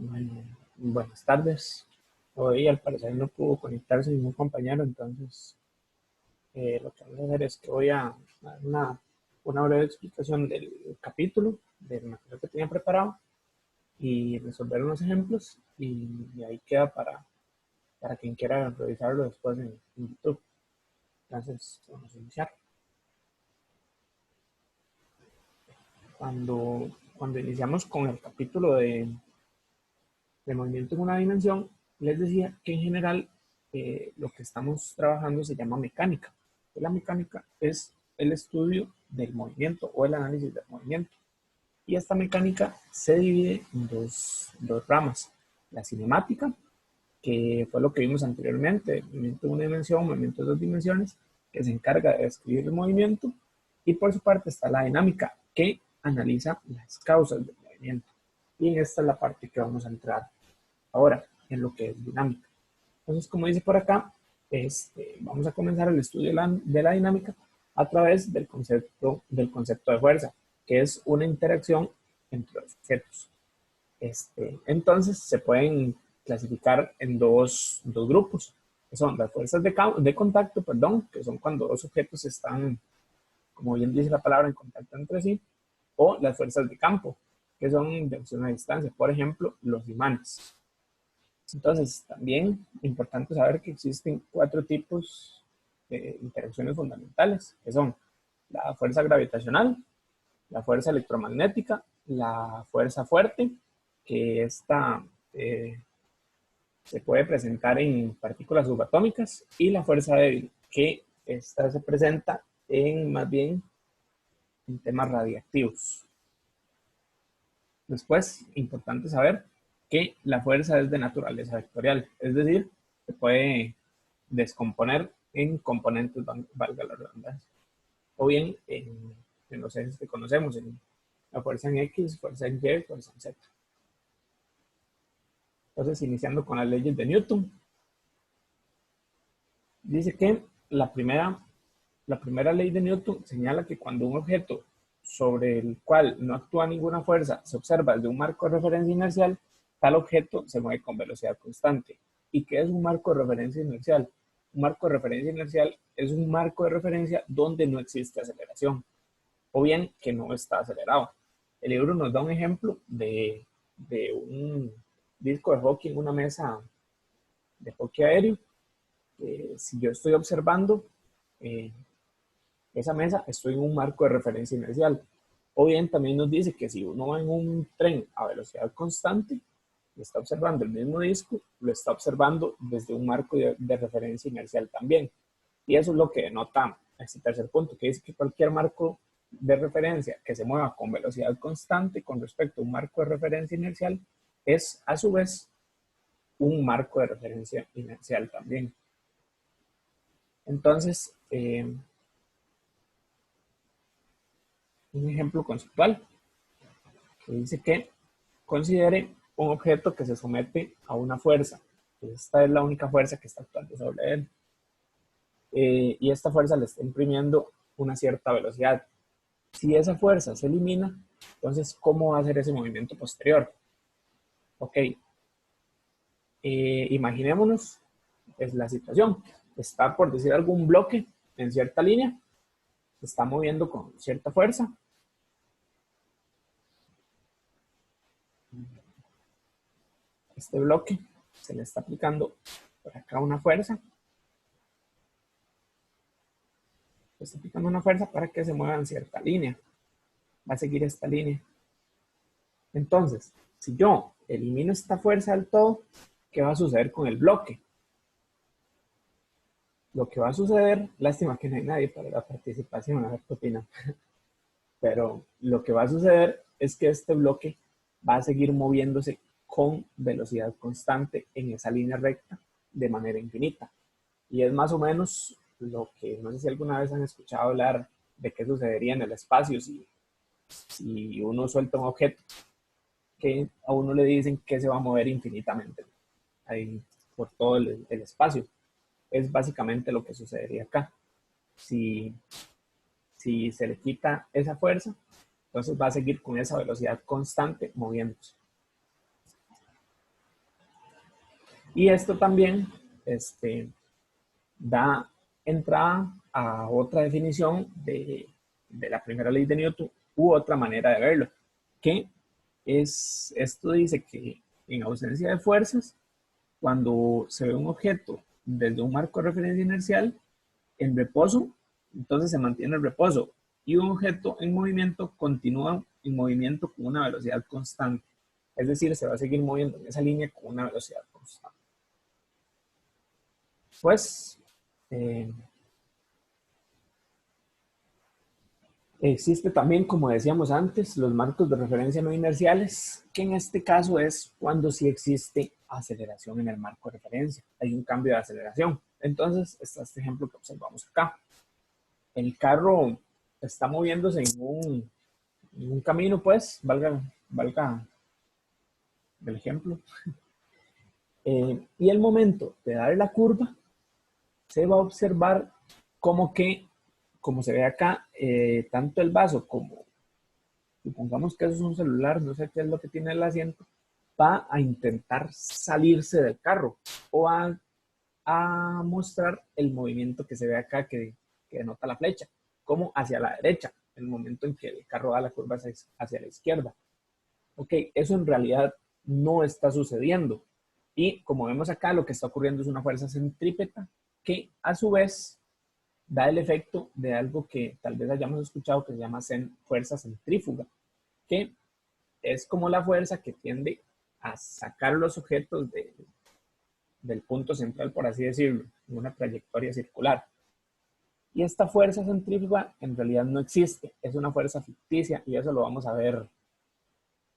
Bueno, buenas tardes. Hoy al parecer no pudo conectarse ningún compañero, entonces lo que voy a hacer es que voy a dar una breve explicación del capítulo, del material que tenía preparado y resolver unos ejemplos y ahí queda para quien quiera revisarlo después en YouTube. Entonces, vamos a iniciar. Cuando iniciamos con el capítulo de movimiento en una dimensión, les decía que en general lo que estamos trabajando se llama mecánica. La mecánica es el estudio del movimiento o el análisis del movimiento. Y esta mecánica se divide en dos ramas. La cinemática, que fue lo que vimos anteriormente, movimiento de una dimensión, movimiento de dos dimensiones, que se encarga de describir el movimiento. Y por su parte está la dinámica, que analiza las causas del movimiento. Y en esta es la parte que vamos a entrar ahora en lo que es dinámica. Entonces, como dice por acá, vamos a comenzar el estudio de la dinámica a través del concepto de fuerza, que es una interacción entre los objetos. Entonces, se pueden clasificar en dos grupos, que son las fuerzas de contacto, perdón, que son cuando dos objetos están, como bien dice la palabra, en contacto entre sí, o las fuerzas de campo, que son de acción a distancia, por ejemplo, los imanes. Entonces, también es importante saber que existen 4 tipos de interacciones fundamentales, que son la fuerza gravitacional, la fuerza electromagnética, la fuerza fuerte, que esta se puede presentar en partículas subatómicas, y la fuerza débil, que esta se presenta más bien en temas radiactivos. Después, importante saber que la fuerza es de naturaleza vectorial, es decir, se puede descomponer en componentes, valga la redundancia, o bien en los ejes que conocemos, en la fuerza en X, fuerza en Y, fuerza en Z. Entonces, iniciando con las leyes de Newton, dice que la primera ley de Newton señala que cuando un objeto sobre el cual no actúa ninguna fuerza se observa desde un marco de referencia inercial, tal objeto se mueve con velocidad constante. ¿Y qué es un marco de referencia inercial? Un marco de referencia inercial es un marco de referencia donde no existe aceleración, o bien que no está acelerado. El libro nos da un ejemplo de un disco de hockey en una mesa de hockey aéreo. Si yo estoy observando esa mesa, estoy en un marco de referencia inercial. O bien también nos dice que si uno va en un tren a velocidad constante y está observando el mismo disco, lo está observando desde un marco de referencia inercial también. Y eso es lo que denota este tercer punto, que dice que cualquier marco de referencia que se mueva con velocidad constante con respecto a un marco de referencia inercial es a su vez un marco de referencia inercial también. Entonces, un ejemplo conceptual que dice que considere un objeto que se somete a una fuerza. Esta es la única fuerza que está actuando sobre él. Y esta fuerza le está imprimiendo una cierta velocidad. Si esa fuerza se elimina, entonces, ¿cómo va a hacer ese movimiento posterior? Ok, imaginémonos, es la situación. Está, por decir algún bloque en cierta línea, se está moviendo con cierta fuerza. Este bloque se le está aplicando por acá una fuerza. Se está aplicando una fuerza para que se mueva en cierta línea. Va a seguir esta línea. Entonces, si yo elimino esta fuerza del todo, ¿qué va a suceder con el bloque? Lo que va a suceder, lástima que no hay nadie para la participación, a ver qué opinan, pero lo que va a suceder es que este bloque va a seguir moviéndose con velocidad constante en esa línea recta de manera infinita. Y es más o menos lo que, no sé si alguna vez han escuchado hablar de qué sucedería en el espacio si uno suelta un objeto, que a uno le dicen que se va a mover infinitamente ahí por todo el espacio. Es básicamente lo que sucedería acá. Si se le quita esa fuerza, entonces va a seguir con esa velocidad constante moviéndose. Y esto también da entrada a otra definición de la primera ley de Newton u otra manera de verlo, que esto dice que en ausencia de fuerzas, cuando se ve un objeto desde un marco de referencia inercial en reposo, entonces se mantiene el reposo, y un objeto en movimiento continúa en movimiento con una velocidad constante. Es decir, se va a seguir moviendo en esa línea con una velocidad constante. Pues, existe también, como decíamos antes, los marcos de referencia no inerciales, que en este caso es cuando sí existe aceleración en el marco de referencia. Hay un cambio de aceleración. Entonces, está este ejemplo que observamos acá. El carro está moviéndose en un camino, pues, valga el ejemplo. Y el momento de dar la curva, se va a observar como que, como se ve acá, tanto el vaso como, supongamos que eso es un celular, no sé qué es lo que tiene el asiento, va a intentar salirse del carro o a mostrar el movimiento que se ve acá que denota la flecha, como hacia la derecha, el momento en que el carro da la curva hacia la izquierda. Ok, eso en realidad no está sucediendo. Y como vemos acá, lo que está ocurriendo es una fuerza centrípeta que a su vez da el efecto de algo que tal vez hayamos escuchado que se llama fuerza centrífuga, que es como la fuerza que tiende a sacar los objetos del punto central, por así decirlo, en una trayectoria circular. Y esta fuerza centrífuga en realidad no existe, es una fuerza ficticia y eso lo vamos a ver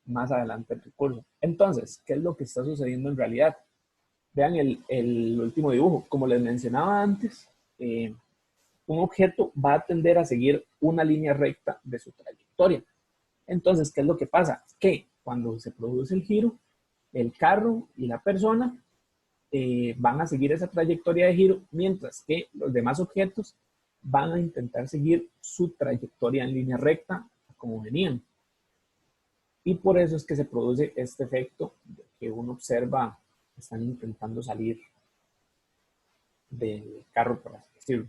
más adelante en el curso. Entonces, ¿qué es lo que está sucediendo en realidad? Vean el último dibujo. Como les mencionaba antes, un objeto va a tender a seguir una línea recta de su trayectoria. Entonces, ¿qué es lo que pasa? Que cuando se produce el giro, el carro y la persona van a seguir esa trayectoria de giro, mientras que los demás objetos van a intentar seguir su trayectoria en línea recta como venían. Y por eso es que se produce este efecto de que uno observa que están intentando salir del carro, por así decirlo.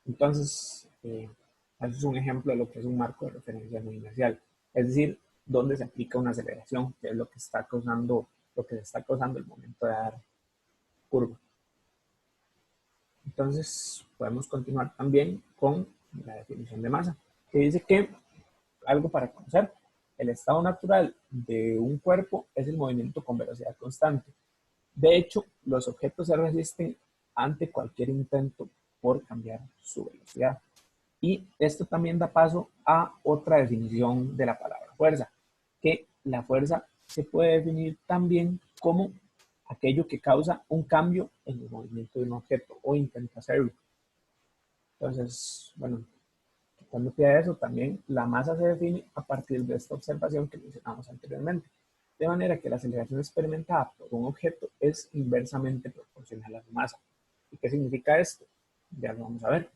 Entonces, eso es un ejemplo de lo que es un marco de referencia no inercial. Es decir, donde se aplica una aceleración, que es lo que está causando, lo que se está causando el momento de dar curva. Entonces, podemos continuar también con la definición de masa, que dice que, algo para conocer, el estado natural de un cuerpo es el movimiento con velocidad constante. De hecho, los objetos se resisten ante cualquier intento por cambiar su velocidad. Y esto también da paso a otra definición de la palabra fuerza, que la fuerza se puede definir también como aquello que causa un cambio en el movimiento de un objeto o intenta hacerlo. Entonces, bueno, quitando pie a eso, también la masa se define a partir de esta observación que mencionamos anteriormente. De manera que la aceleración experimentada por un objeto es inversamente proporcional a su masa. ¿Y qué significa esto? Ya lo vamos a ver.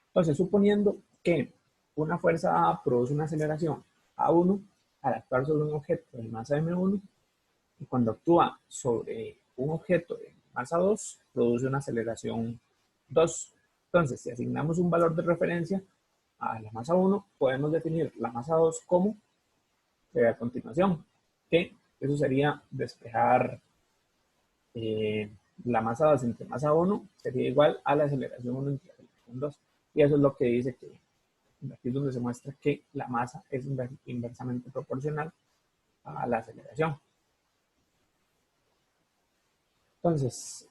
Entonces, suponiendo que una fuerza A produce una aceleración A1 al actuar sobre un objeto de masa M1, y cuando actúa sobre un objeto de masa 2, produce una aceleración 2. Entonces, si asignamos un valor de referencia a la masa 1, podemos definir la masa 2 como a continuación, que eso sería despejar la masa 2 entre masa 1 sería igual a la aceleración 1 entre la aceleración 2. Y eso es lo que dice que aquí es donde se muestra que la masa es inversamente proporcional a la aceleración. Entonces,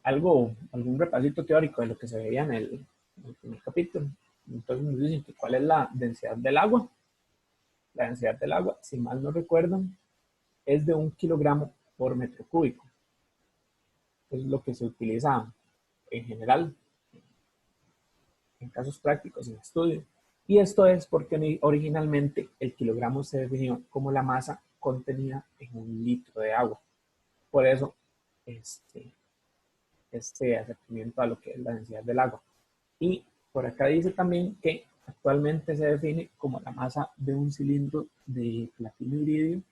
algún repasito teórico de lo que se veía en el primer capítulo. Entonces nos dicen que cuál es la densidad del agua. La densidad del agua, si mal no recuerdan, es de 1 kilogramo por metro cúbico. Es lo que se utiliza en general en casos prácticos en estudio. Y esto es porque originalmente el kilogramo se definió como la masa contenida en 1 litro de agua. Por eso, este acercamiento a lo que es la densidad del agua. Y por acá dice también que actualmente se define como la masa de un cilindro de platino iridio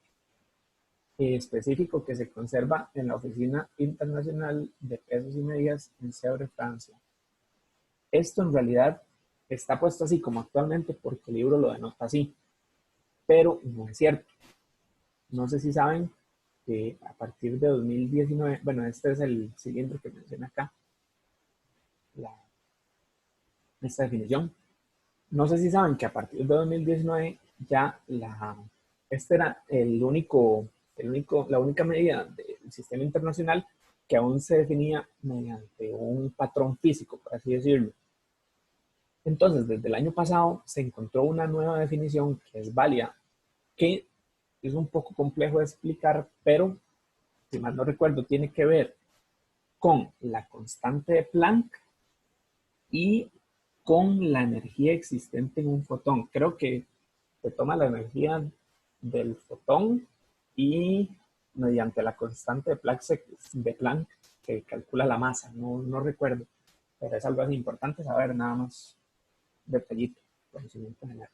específico que se conserva en la Oficina Internacional de Pesos y Medidas en Sèvres, Francia. Esto en realidad está puesto así como actualmente porque el libro lo denota así, pero no es cierto. No sé si saben que a partir de 2019, bueno, este es el cilindro que menciona acá, esta definición. No sé si saben que a partir de 2019 ya este era la única medida del sistema internacional que aún se definía mediante un patrón físico, por así decirlo. Entonces, desde el año pasado se encontró una nueva definición que es válida, que es un poco complejo de explicar, pero si mal no recuerdo, tiene que ver con la constante de Planck y con la energía existente en un fotón. Creo que se toma la energía del fotón y mediante la constante de Planck que calcula la masa, no recuerdo, pero es algo así importante saber, nada más detallito, conocimiento general.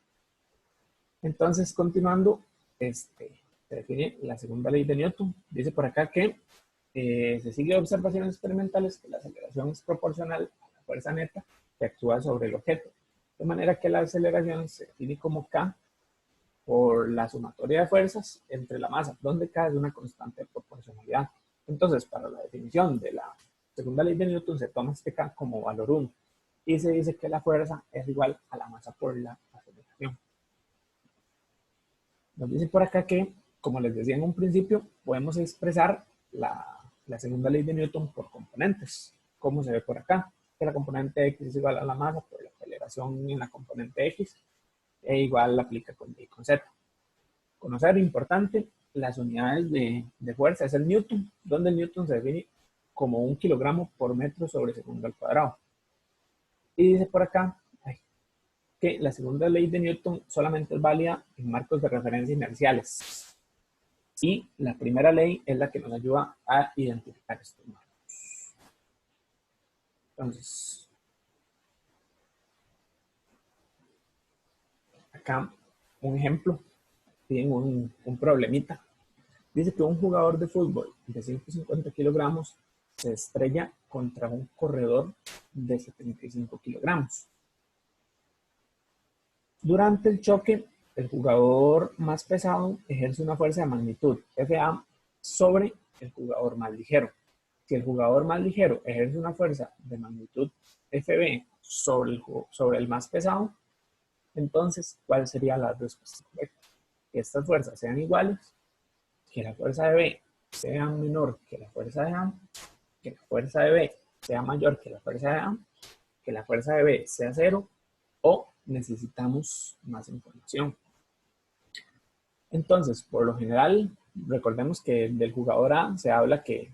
Entonces, continuando, se define la segunda ley de Newton. Dice por acá que se sigue observaciones experimentales que la aceleración es proporcional a la fuerza neta que actúa sobre el objeto. De manera que la aceleración se define como K por la sumatoria de fuerzas entre la masa, donde K es una constante de proporcionalidad. Entonces, para la definición de la segunda ley de Newton se toma este K como valor 1 y se dice que la fuerza es igual a la masa por la aceleración. Nos dice por acá que, como les decía en un principio, podemos expresar la segunda ley de Newton por componentes. ¿Cómo se ve por acá? Que la componente X es igual a la masa por la aceleración en la componente X, e igual la aplica con Y y con Z. Conocer, importante, las unidades de fuerza es el Newton, donde el Newton se define como 1 kilogramo por metro sobre segundo al cuadrado. Y dice por acá que la segunda ley de Newton solamente es válida en marcos de referencia inerciales. Y la primera ley es la que nos ayuda a identificar estos marcos. Entonces, acá un ejemplo, tienen un problemita. Dice que un jugador de fútbol de 150 kilogramos se estrella contra un corredor de 75 kilogramos. Durante el choque, el jugador más pesado ejerce una fuerza de magnitud Fa sobre el jugador más ligero. Si el jugador más ligero ejerce una fuerza de magnitud Fb sobre el más pesado, entonces, ¿cuál sería la respuesta correcta? Que estas fuerzas sean iguales, que la fuerza de B sea menor que la fuerza de A, que la fuerza de B sea mayor que la fuerza de A, que la fuerza de B sea 0, o necesitamos más información. Entonces, por lo general, recordemos que del jugador A se habla que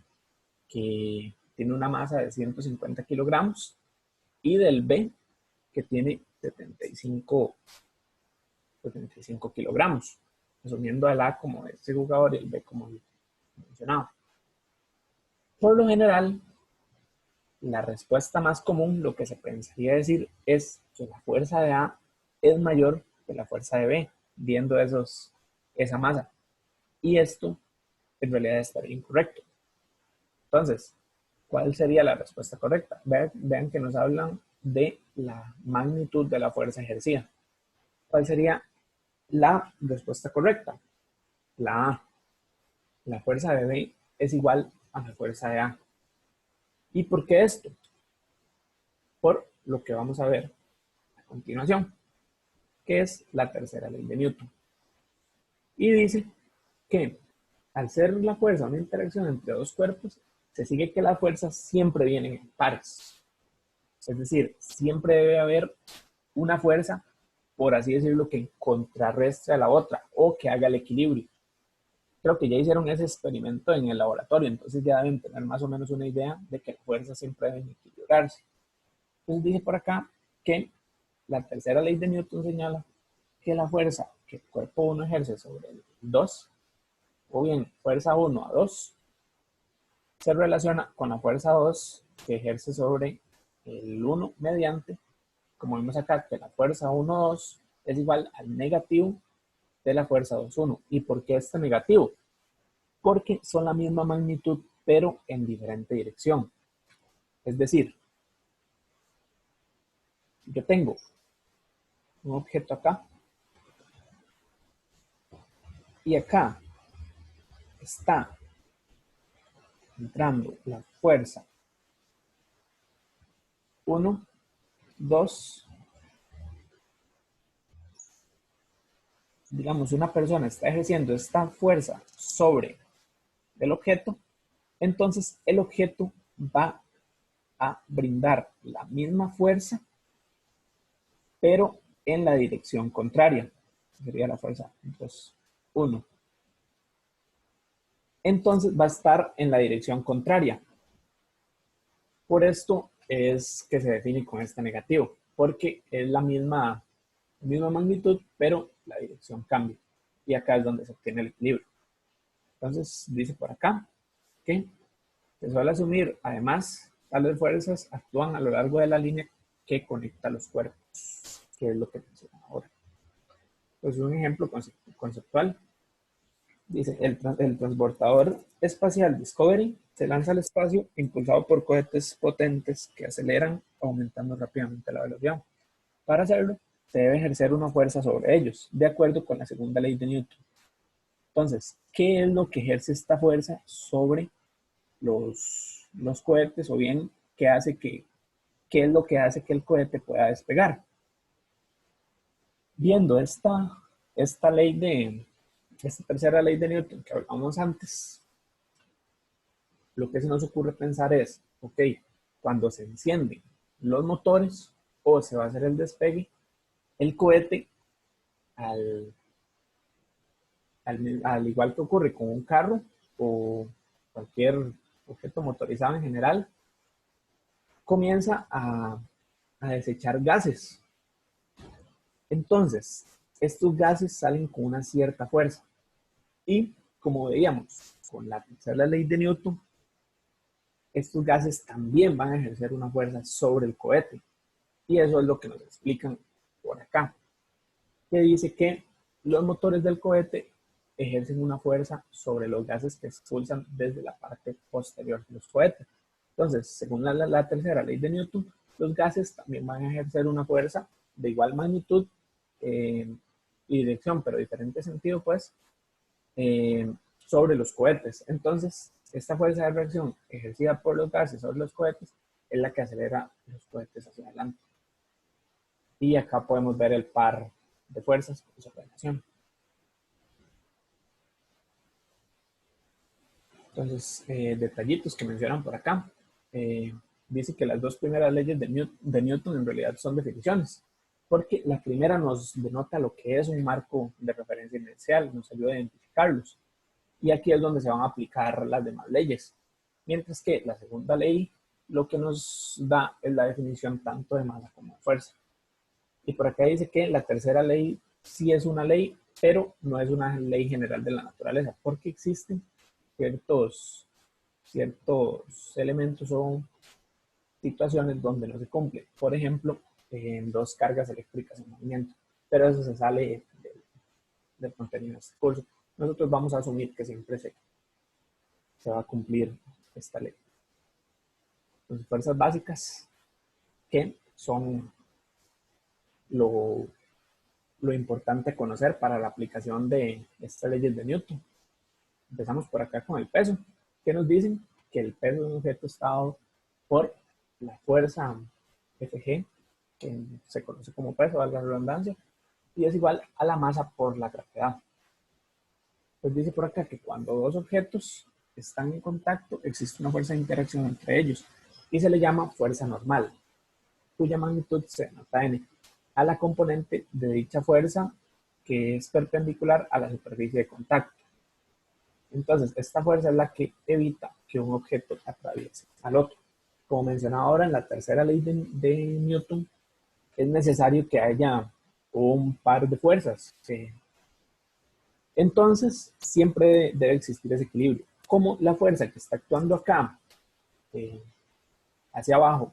tiene una masa de 150 kilogramos y del B que tiene 75 kilogramos, asumiendo al A como este jugador y el B como el mencionado. Por lo general, la respuesta más común, lo que se pensaría decir, es que la fuerza de A es mayor que la fuerza de B, viendo esa masa. Y esto en realidad estaría incorrecto. Entonces, ¿cuál sería la respuesta correcta? Vean que nos hablan de la magnitud de la fuerza ejercida. ¿Cuál sería la respuesta correcta? La A. La fuerza de B es igual a la fuerza de A. ¿Y por qué esto? Por lo que vamos a ver a continuación, que es la tercera ley de Newton. Y dice que al ser la fuerza una interacción entre dos cuerpos, se sigue que las fuerzas siempre vienen en pares. Es decir, siempre debe haber una fuerza, por así decirlo, que contrarrestre a la otra o que haga el equilibrio. Creo que ya hicieron ese experimento en el laboratorio, entonces ya deben tener más o menos una idea de que las fuerzas siempre deben equilibrarse. Entonces dije por acá que la tercera ley de Newton señala que la fuerza que el cuerpo 1 ejerce sobre el 2, o bien fuerza 1 a 2, se relaciona con la fuerza 2 que ejerce sobre el 1 mediante, como vemos acá, que la fuerza 1,2 es igual al negativo de la fuerza 2,1. ¿Y por qué este negativo? porque son la misma magnitud, pero en diferente dirección. Es decir, yo tengo un objeto acá y acá está entrando la fuerza 1, 2, digamos, una persona está ejerciendo esta fuerza sobre el objeto, entonces el objeto va a brindar la misma fuerza, pero en la dirección contraria. Sería la fuerza 2, 1. Entonces va a estar en la dirección contraria. Por esto es que se define con este negativo, porque es la misma magnitud, pero la dirección cambia. Y acá es donde se obtiene el equilibrio. Entonces dice por acá que se suele asumir, además, tales fuerzas actúan a lo largo de la línea que conecta los cuerpos, que es lo que menciona ahora. Pues un ejemplo conceptual. Dice, el transportador espacial Discovery se lanza al espacio impulsado por cohetes potentes que aceleran aumentando rápidamente la velocidad. Para hacerlo, se debe ejercer una fuerza sobre ellos, de acuerdo con la segunda ley de Newton. Entonces, ¿qué es lo que ejerce esta fuerza sobre los cohetes? O bien, ¿qué es lo que hace que el cohete pueda despegar? Viendo esta tercera ley de Newton que hablamos antes, lo que se nos ocurre pensar es, ok, cuando se encienden los motores o se va a hacer el despegue, el cohete, al igual que ocurre con un carro o cualquier objeto motorizado en general, comienza a desechar gases. Entonces, estos gases salen con una cierta fuerza. Y como veíamos con la tercera ley de Newton, estos gases también van a ejercer una fuerza sobre el cohete. Y eso es lo que nos explican por acá, que dice que los motores del cohete ejercen una fuerza sobre los gases que expulsan desde la parte posterior de los cohetes. Entonces, según la tercera ley de Newton, los gases también van a ejercer una fuerza de igual magnitud y dirección, pero diferente sentido, pues, sobre los cohetes. Entonces, esta fuerza de reacción ejercida por los gases sobre los cohetes es la que acelera los cohetes hacia adelante. Y acá podemos ver el par de fuerzas con su relación. Entonces, detallitos que mencionan por acá. Dice que las dos primeras leyes de Newton en realidad son definiciones, porque la primera nos denota lo que es un marco de referencia inercial, nos ayuda a identificarlos. Y aquí es donde se van a aplicar las demás leyes. Mientras que la segunda ley lo que nos da es la definición tanto de masa como de fuerza. Y por acá dice que la tercera ley sí es una ley, pero no es una ley general de la naturaleza, porque existen ciertos elementos o situaciones donde no se cumple. Por ejemplo, en dos cargas eléctricas en movimiento. Pero eso se sale del contenido de este curso. Nosotros vamos a asumir que siempre se va a cumplir esta ley. Entonces, fuerzas básicas que son lo importante conocer para la aplicación de estas leyes de Newton. Empezamos por acá con el peso. ¿Qué nos dicen? Que el peso de un objeto está dado por la fuerza Fg, que se conoce como peso, valga la redundancia, y es igual a la masa por la gravedad. Pues dice por acá que cuando dos objetos están en contacto, existe una fuerza de interacción entre ellos y se le llama fuerza normal, cuya magnitud se denota n, a la componente de dicha fuerza que es perpendicular a la superficie de contacto. Entonces, esta fuerza es la que evita que un objeto atraviese al otro. Como mencionaba ahora en la tercera ley de Newton, es necesario que haya un par de fuerzas. Entonces, siempre debe existir ese equilibrio. Como la fuerza que está actuando acá, hacia abajo,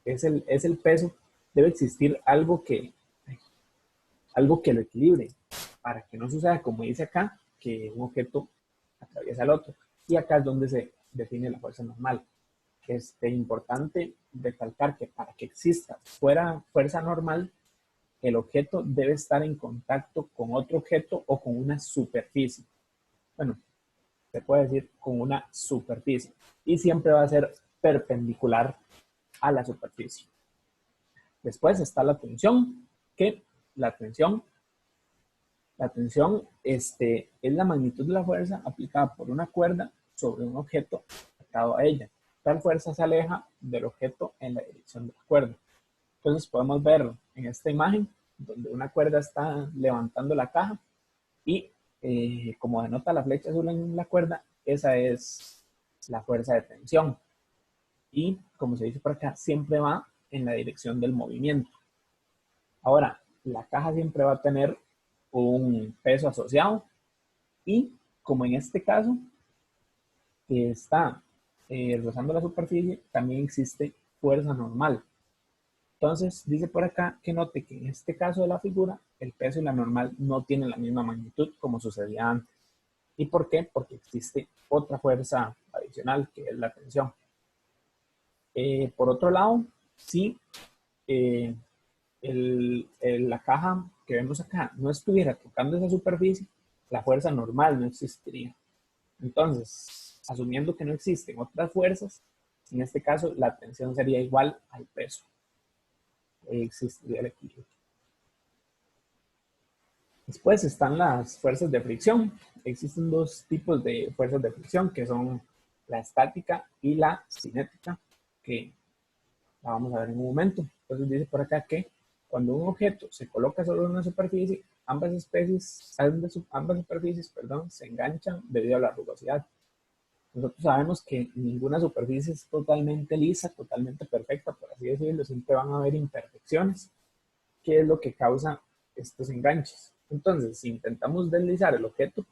es el peso, debe existir algo que lo equilibre, para que no suceda, como dice acá, que un objeto atraviesa el otro. Y acá es donde se define la fuerza normal. Es importante recalcar que para que exista fuerza normal, el objeto debe estar en contacto con otro objeto o con una superficie. Bueno, se puede decir con una superficie. Y siempre va a ser perpendicular a la superficie. Después está la tensión, que la tensión es la magnitud de la fuerza aplicada por una cuerda sobre un objeto atado a ella. Tal fuerza se aleja del objeto en la dirección de la cuerda. Entonces podemos ver en esta imagen donde una cuerda está levantando la caja y como denota la flecha azul en la cuerda, esa es la fuerza de tensión. Y como se dice por acá, siempre va en la dirección del movimiento. Ahora, la caja siempre va a tener un peso asociado y como en este caso que está rozando la superficie, también existe fuerza normal. Entonces, dice por acá que note que en este caso de la figura, el peso y la normal no tienen la misma magnitud como sucedía antes. ¿Y por qué? Porque existe otra fuerza adicional, que es la tensión. Por otro lado, si la caja que vemos acá no estuviera tocando esa superficie, la fuerza normal no existiría. Entonces, asumiendo que no existen otras fuerzas, en este caso la tensión sería igual al peso. Existiría el equilibrio. Después están las fuerzas de fricción. Existen dos tipos de fuerzas de fricción, que son la estática y la cinética, que la vamos a ver en un momento. Entonces dice por acá que cuando un objeto se coloca sobre una superficie, ambas superficies se enganchan debido a la rugosidad. Nosotros sabemos que ninguna superficie es totalmente lisa, totalmente perfecta, por así decirlo. Siempre van a haber imperfecciones, que es lo que causa estos enganches. Entonces, si intentamos deslizar el objeto,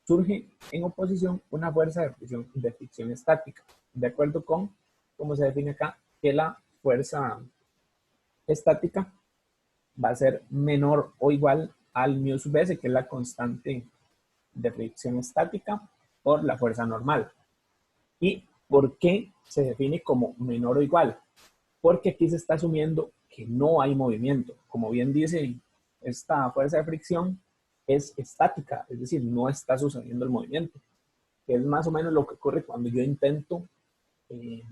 surge en oposición una fuerza de fricción estática, de acuerdo con cómo se define acá, que la fuerza estática va a ser menor o igual al mu sub s, que es la constante de fricción estática, por la fuerza normal. ¿Y por qué se define como menor o igual? Porque aquí se está asumiendo que no hay movimiento. Como bien dice, esta fuerza de fricción es estática, es decir, no está sucediendo el movimiento. Que es más o menos lo que ocurre cuando yo intento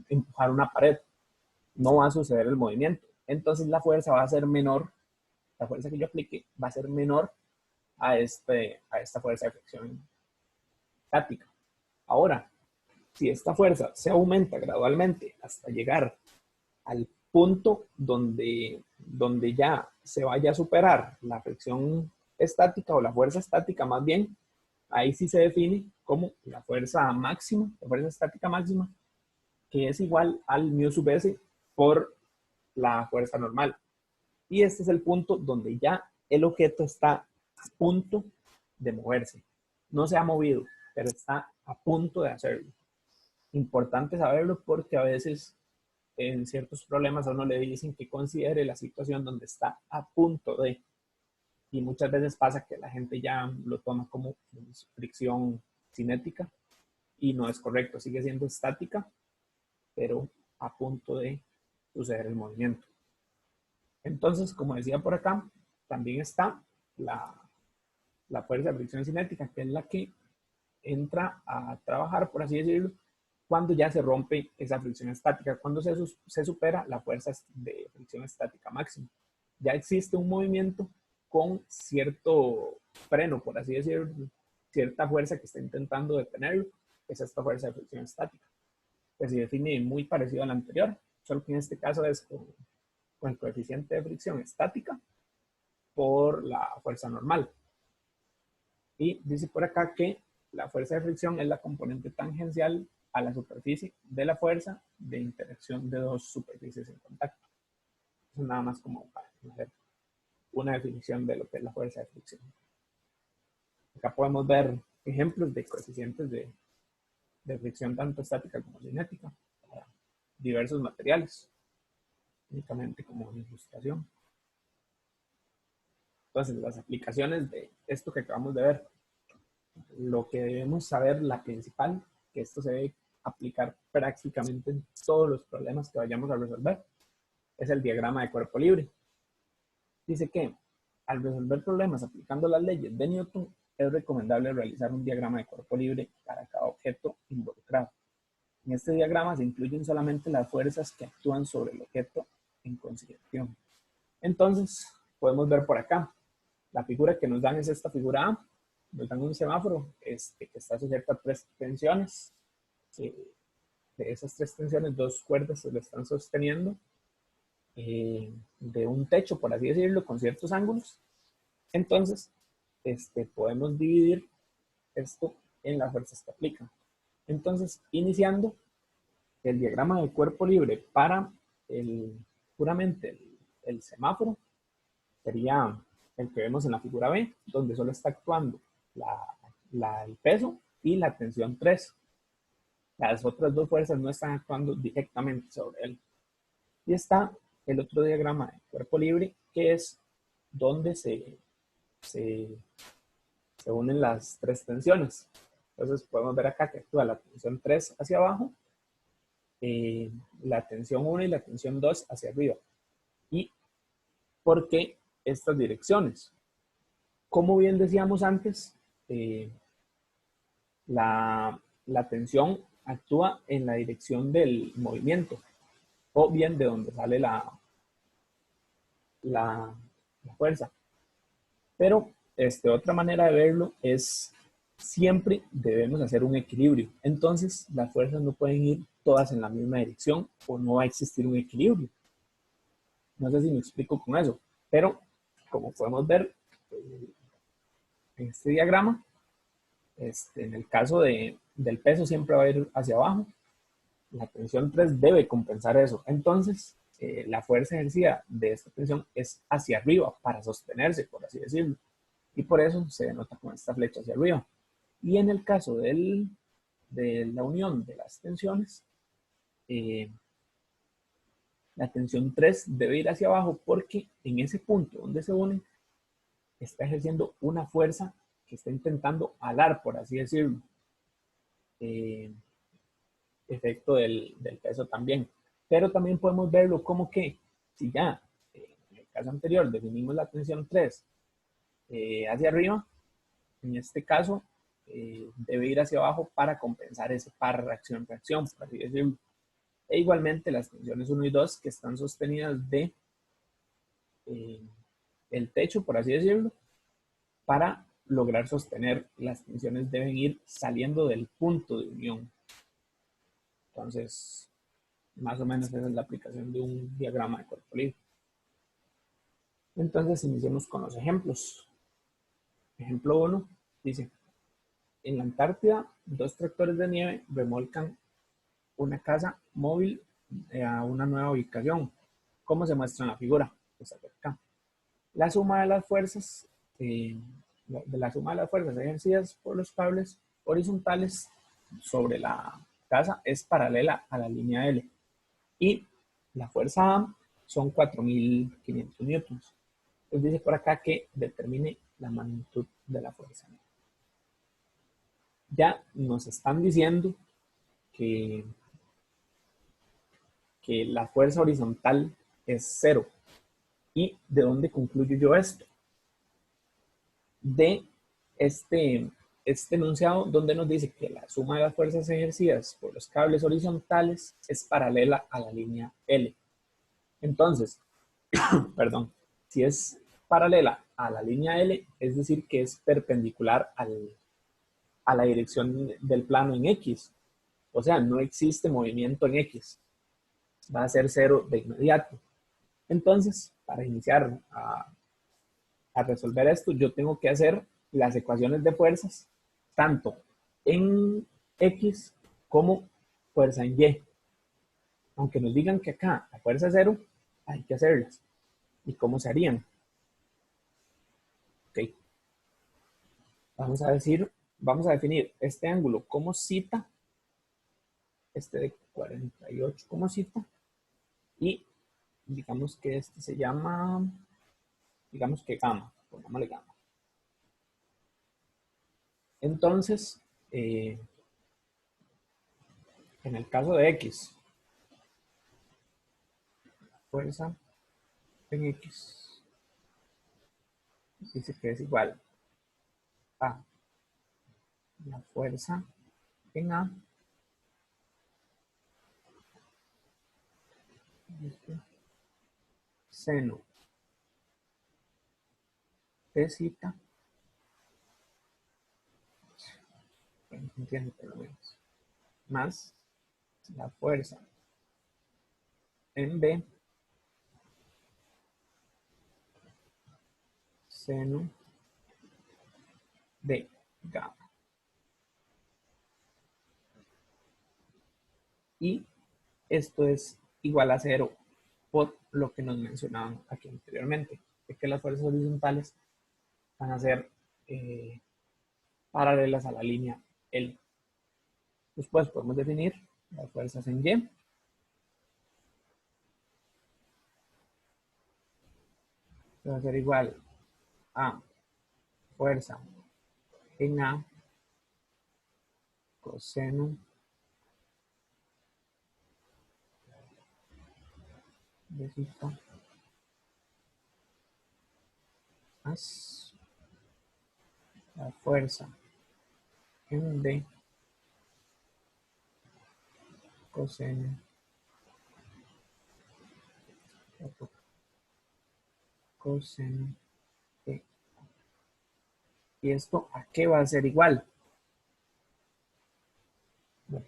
empujar una pared. No va a suceder el movimiento. Entonces la fuerza va a ser menor, la fuerza que yo aplique va a ser menor a esta fuerza de fricción estática. Ahora, si esta fuerza se aumenta gradualmente hasta llegar al punto donde ya se vaya a superar la fricción estática o la fuerza estática más bien, ahí sí se define como la fuerza máxima, la fuerza estática máxima, que es igual al mu sub s por la fuerza normal. Y este es el punto donde ya el objeto está a punto de moverse. No se ha movido, pero está a punto de hacerlo. Importante saberlo porque a veces en ciertos problemas a uno le dicen que considere la situación donde está a punto de, y muchas veces pasa que la gente ya lo toma como fricción cinética y no es correcto, sigue siendo estática, pero a punto de suceder el movimiento. Entonces, como decía por acá, también está la fuerza de fricción cinética, que es la que entra a trabajar, por así decirlo, cuando ya se rompe esa fricción estática, cuando se supera la fuerza de fricción estática máxima. Ya existe un movimiento con cierto freno, por así decirlo, cierta fuerza que está intentando detenerlo, es esta fuerza de fricción estática, que se define muy parecido a la anterior, solo que en este caso es con el coeficiente de fricción estática por la fuerza normal. Y dice por acá que la fuerza de fricción es la componente tangencial a la superficie de la fuerza de interacción de dos superficies en contacto. Eso nada más como para hacer una definición de lo que es la fuerza de fricción. Acá podemos ver ejemplos de coeficientes de fricción tanto estática como cinética para diversos materiales, únicamente como una ilustración. Entonces, las aplicaciones de esto que acabamos de ver lo que debemos saber, la principal, que esto se debe aplicar prácticamente en todos los problemas que vayamos a resolver, es el diagrama de cuerpo libre. Dice que al resolver problemas aplicando las leyes de Newton, es recomendable realizar un diagrama de cuerpo libre para cada objeto involucrado. En este diagrama se incluyen solamente las fuerzas que actúan sobre el objeto en consideración. Entonces, podemos ver por acá, la figura que nos dan es esta figura A. Nos dan un semáforo que está sujeto a 3 tensiones. De esas 3 tensiones, 2 cuerdas se lo están sosteniendo de un techo, por así decirlo, con ciertos ángulos. Entonces, podemos dividir esto en las fuerzas que aplican. Entonces, iniciando el diagrama de cuerpo libre para puramente el semáforo, sería el que vemos en la figura B, donde solo está actuando el peso y la tensión 3. Las otras 2 fuerzas no están actuando directamente sobre él. Y está el otro diagrama de cuerpo libre, que es donde se unen las 3 tensiones. Entonces podemos ver acá que actúa la tensión 3 hacia abajo, la tensión 1 y la tensión 2 hacia arriba. ¿Y por qué estas direcciones? Como bien decíamos antes, la tensión actúa en la dirección del movimiento, o bien de donde sale la fuerza. Pero otra manera de verlo es siempre debemos hacer un equilibrio. Entonces, las fuerzas no pueden ir todas en la misma dirección o no va a existir un equilibrio. No sé si me explico con eso, pero como podemos ver en este diagrama, en el caso del peso siempre va a ir hacia abajo. La tensión 3 debe compensar eso. Entonces, la fuerza ejercida de esta tensión es hacia arriba para sostenerse, por así decirlo. Y por eso se denota con esta flecha hacia arriba. Y en el caso de la unión de las tensiones, la tensión 3 debe ir hacia abajo porque en ese punto donde se unen está ejerciendo una fuerza que está intentando alar, por así decirlo. Efecto del peso también. Pero también podemos verlo como que si ya en el caso anterior definimos la tensión 3 hacia arriba, en este caso debe ir hacia abajo para compensar ese par reacción-reacción, por así decirlo. E igualmente las tensiones 1 y 2 que están sostenidas de el techo, por así decirlo, para lograr sostener las tensiones deben ir saliendo del punto de unión. Entonces, más o menos esa es la aplicación de un diagrama de cuerpo libre. Entonces, iniciemos con los ejemplos. Ejemplo 1 dice, en la Antártida, 2 tractores de nieve remolcan una casa móvil a una nueva ubicación. ¿Cómo se muestra en la figura? Pues acá. La suma de las fuerzas, ejercidas por los cables horizontales sobre la casa es paralela a la línea L. Y la fuerza A son 4.500 newtons. Entonces dice por acá que determine la magnitud de la fuerza. Ya nos están diciendo que la fuerza horizontal es 0. ¿Y de dónde concluyo yo esto? De este enunciado donde nos dice que la suma de las fuerzas ejercidas por los cables horizontales es paralela a la línea L. Entonces, perdón, si es paralela a la línea L, es decir que es perpendicular a la dirección del plano en X. O sea, no existe movimiento en X. Va a ser 0 de inmediato. Entonces, para iniciar a resolver esto, yo tengo que hacer las ecuaciones de fuerzas, tanto en X como fuerza en Y. Aunque nos digan que acá la fuerza es 0, hay que hacerlas. ¿Y cómo se harían? Ok. Vamos a definir este ángulo como cita, este de 48 como cita, y digamos que este se llama, digamos que gamma, pongámosle gamma. Entonces, en el caso de X, fuerza en X dice que es igual a la fuerza en A seno de zeta, bueno, se entiende por lo menos, más la fuerza en B seno de gamma. Y esto es igual a cero por lo que nos mencionaban aquí anteriormente, de que las fuerzas horizontales van a ser paralelas a la línea L. Después podemos definir las fuerzas en Y. Va a ser igual a fuerza en A coseno de zeta más la fuerza en B coseno coseno de. ¿Y esto a qué va a ser igual? Bueno,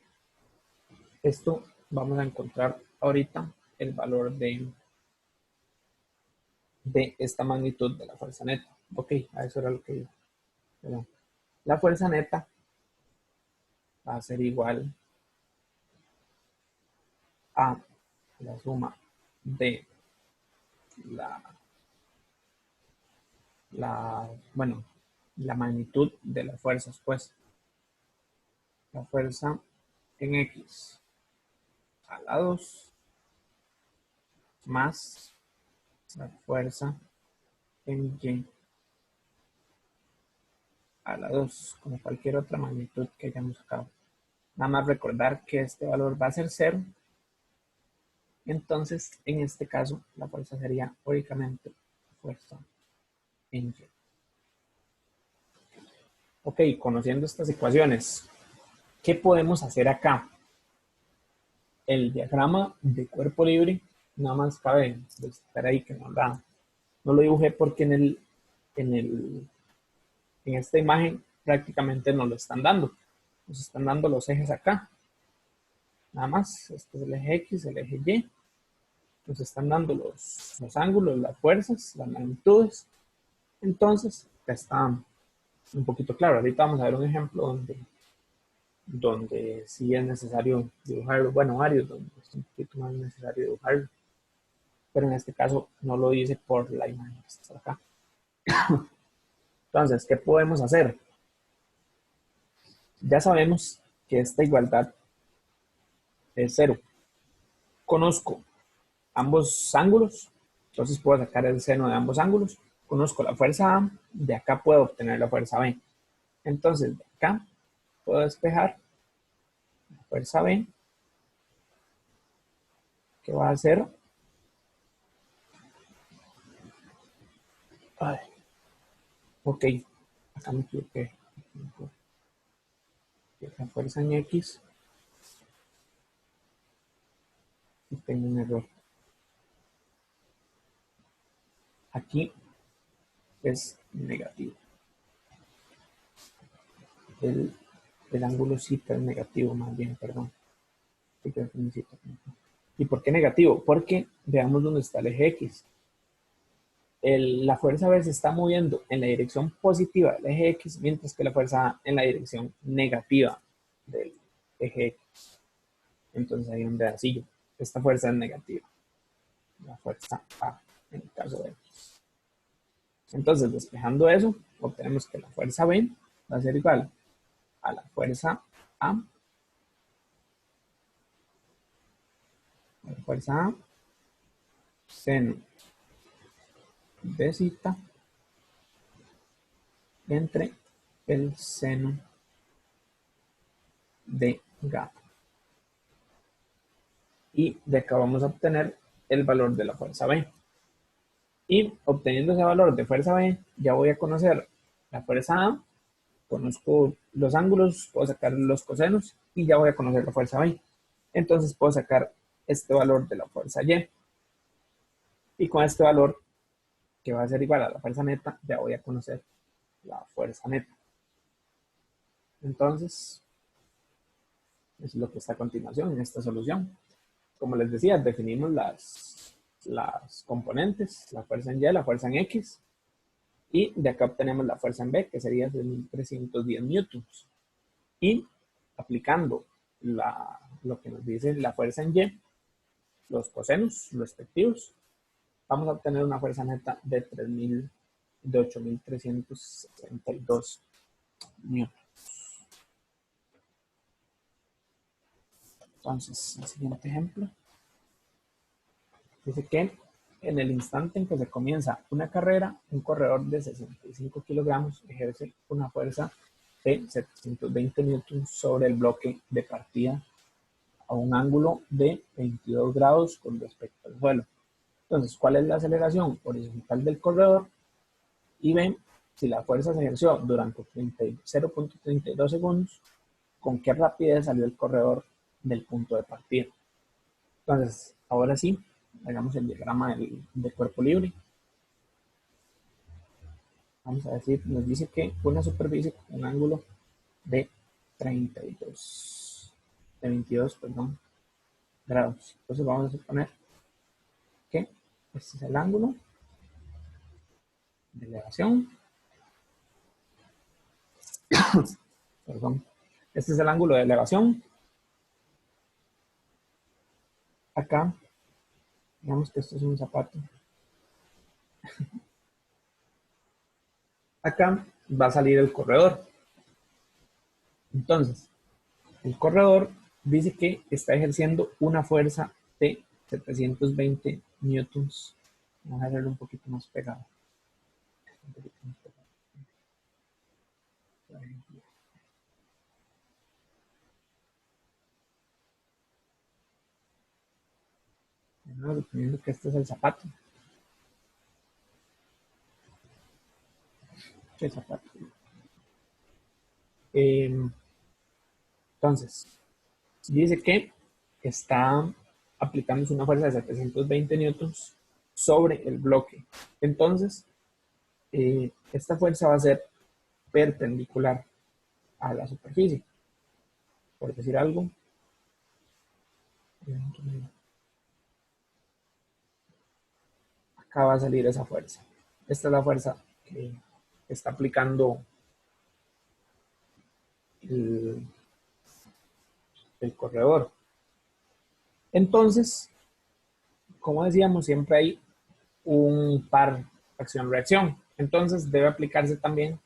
esto vamos a encontrar ahorita el valor de esta magnitud de la fuerza neta. Ok, a eso era lo que iba. Perdón. La fuerza neta va a ser igual a la suma de la, bueno, la magnitud de las fuerzas, pues. La fuerza en X a la 2 más la fuerza en Y a la 2, como cualquier otra magnitud que hayamos sacado. Nada más recordar que este valor va a ser 0. Entonces, en este caso, la fuerza sería únicamente fuerza en Y. Ok, conociendo estas ecuaciones, ¿qué podemos hacer acá? El diagrama de cuerpo libre, nada más cabe destacar ahí que no lo dibujé porque en esta imagen prácticamente nos lo están dando. Nos están dando los ejes acá. Nada más, este es el eje X, el eje Y. Nos están dando los ángulos, las fuerzas, las magnitudes. Entonces, ya está un poquito claro. Ahorita vamos a ver un ejemplo donde sí es necesario dibujarlo. Bueno, varios donde es un poquito más necesario dibujarlo. Pero en este caso no lo dice por la imagen que está acá. Entonces, ¿qué podemos hacer? Ya sabemos que esta igualdad es 0. Conozco ambos ángulos, entonces puedo sacar el seno de ambos ángulos. Conozco la fuerza A, de acá puedo obtener la fuerza B. Entonces, de acá puedo despejar la fuerza B, que va a ser, ay, ok, acá me equivoqué. La fuerza en X, y tengo un error. Aquí es negativo. El ángulo cita es negativo, más bien, perdón. ¿Y por qué negativo? Porque veamos dónde está el eje X. La fuerza B se está moviendo en la dirección positiva del eje X, mientras que la fuerza A en la dirección negativa del eje X. Entonces hay un pedacillo. Esta fuerza es negativa. La fuerza A en el caso de X. Entonces, despejando eso, obtenemos que la fuerza B va a ser igual a la fuerza A. La fuerza A seno de zeta entre el seno de gamma. Y de acá vamos a obtener el valor de la fuerza B. Y obteniendo ese valor de fuerza B, ya voy a conocer la fuerza A, conozco los ángulos, puedo sacar los cosenos y ya voy a conocer la fuerza B. Entonces puedo sacar este valor de la fuerza Y. Y con este valor, que va a ser igual a la fuerza neta, ya voy a conocer la fuerza neta. Entonces, eso es lo que está a continuación en esta solución. Como les decía, definimos las componentes, la fuerza en Y, la fuerza en X, y de acá obtenemos la fuerza en B, que sería 1310 newtons. Y aplicando lo que nos dice la fuerza en Y, los cosenos respectivos, vamos a obtener una fuerza neta de 8362 newtons. Entonces, el siguiente ejemplo dice que en el instante en que se comienza una carrera, un corredor de 65 kilogramos ejerce una fuerza de 720 newtons sobre el bloque de partida a un ángulo de 22 grados con respecto al suelo. Entonces, ¿cuál es la aceleración horizontal del corredor? Y ven si la fuerza se ejerció durante 0.32 segundos, con qué rapidez salió el corredor del punto de partida. Entonces, ahora sí, hagamos el diagrama del cuerpo libre. Vamos a decir, nos dice que una superficie con un ángulo de 22 grados. Entonces vamos a suponer que este es el ángulo de elevación. Perdón. Este es el ángulo de elevación. Acá, digamos que esto es un zapato. Acá va a salir el corredor. Entonces, el corredor dice que está ejerciendo una fuerza de 720 newtons. Vamos a hacerlo un poquito más pegado. Suponiendo que este es el zapato. ¿Qué zapato? Entonces, dice que está aplicándose una fuerza de 720 newtons sobre el bloque. Entonces, esta fuerza va a ser perpendicular a la superficie. Por decir algo. Acá va a salir esa fuerza. Esta es la fuerza que está aplicando el corredor. Entonces, como decíamos, siempre hay un par acción-reacción. Entonces debe aplicarse también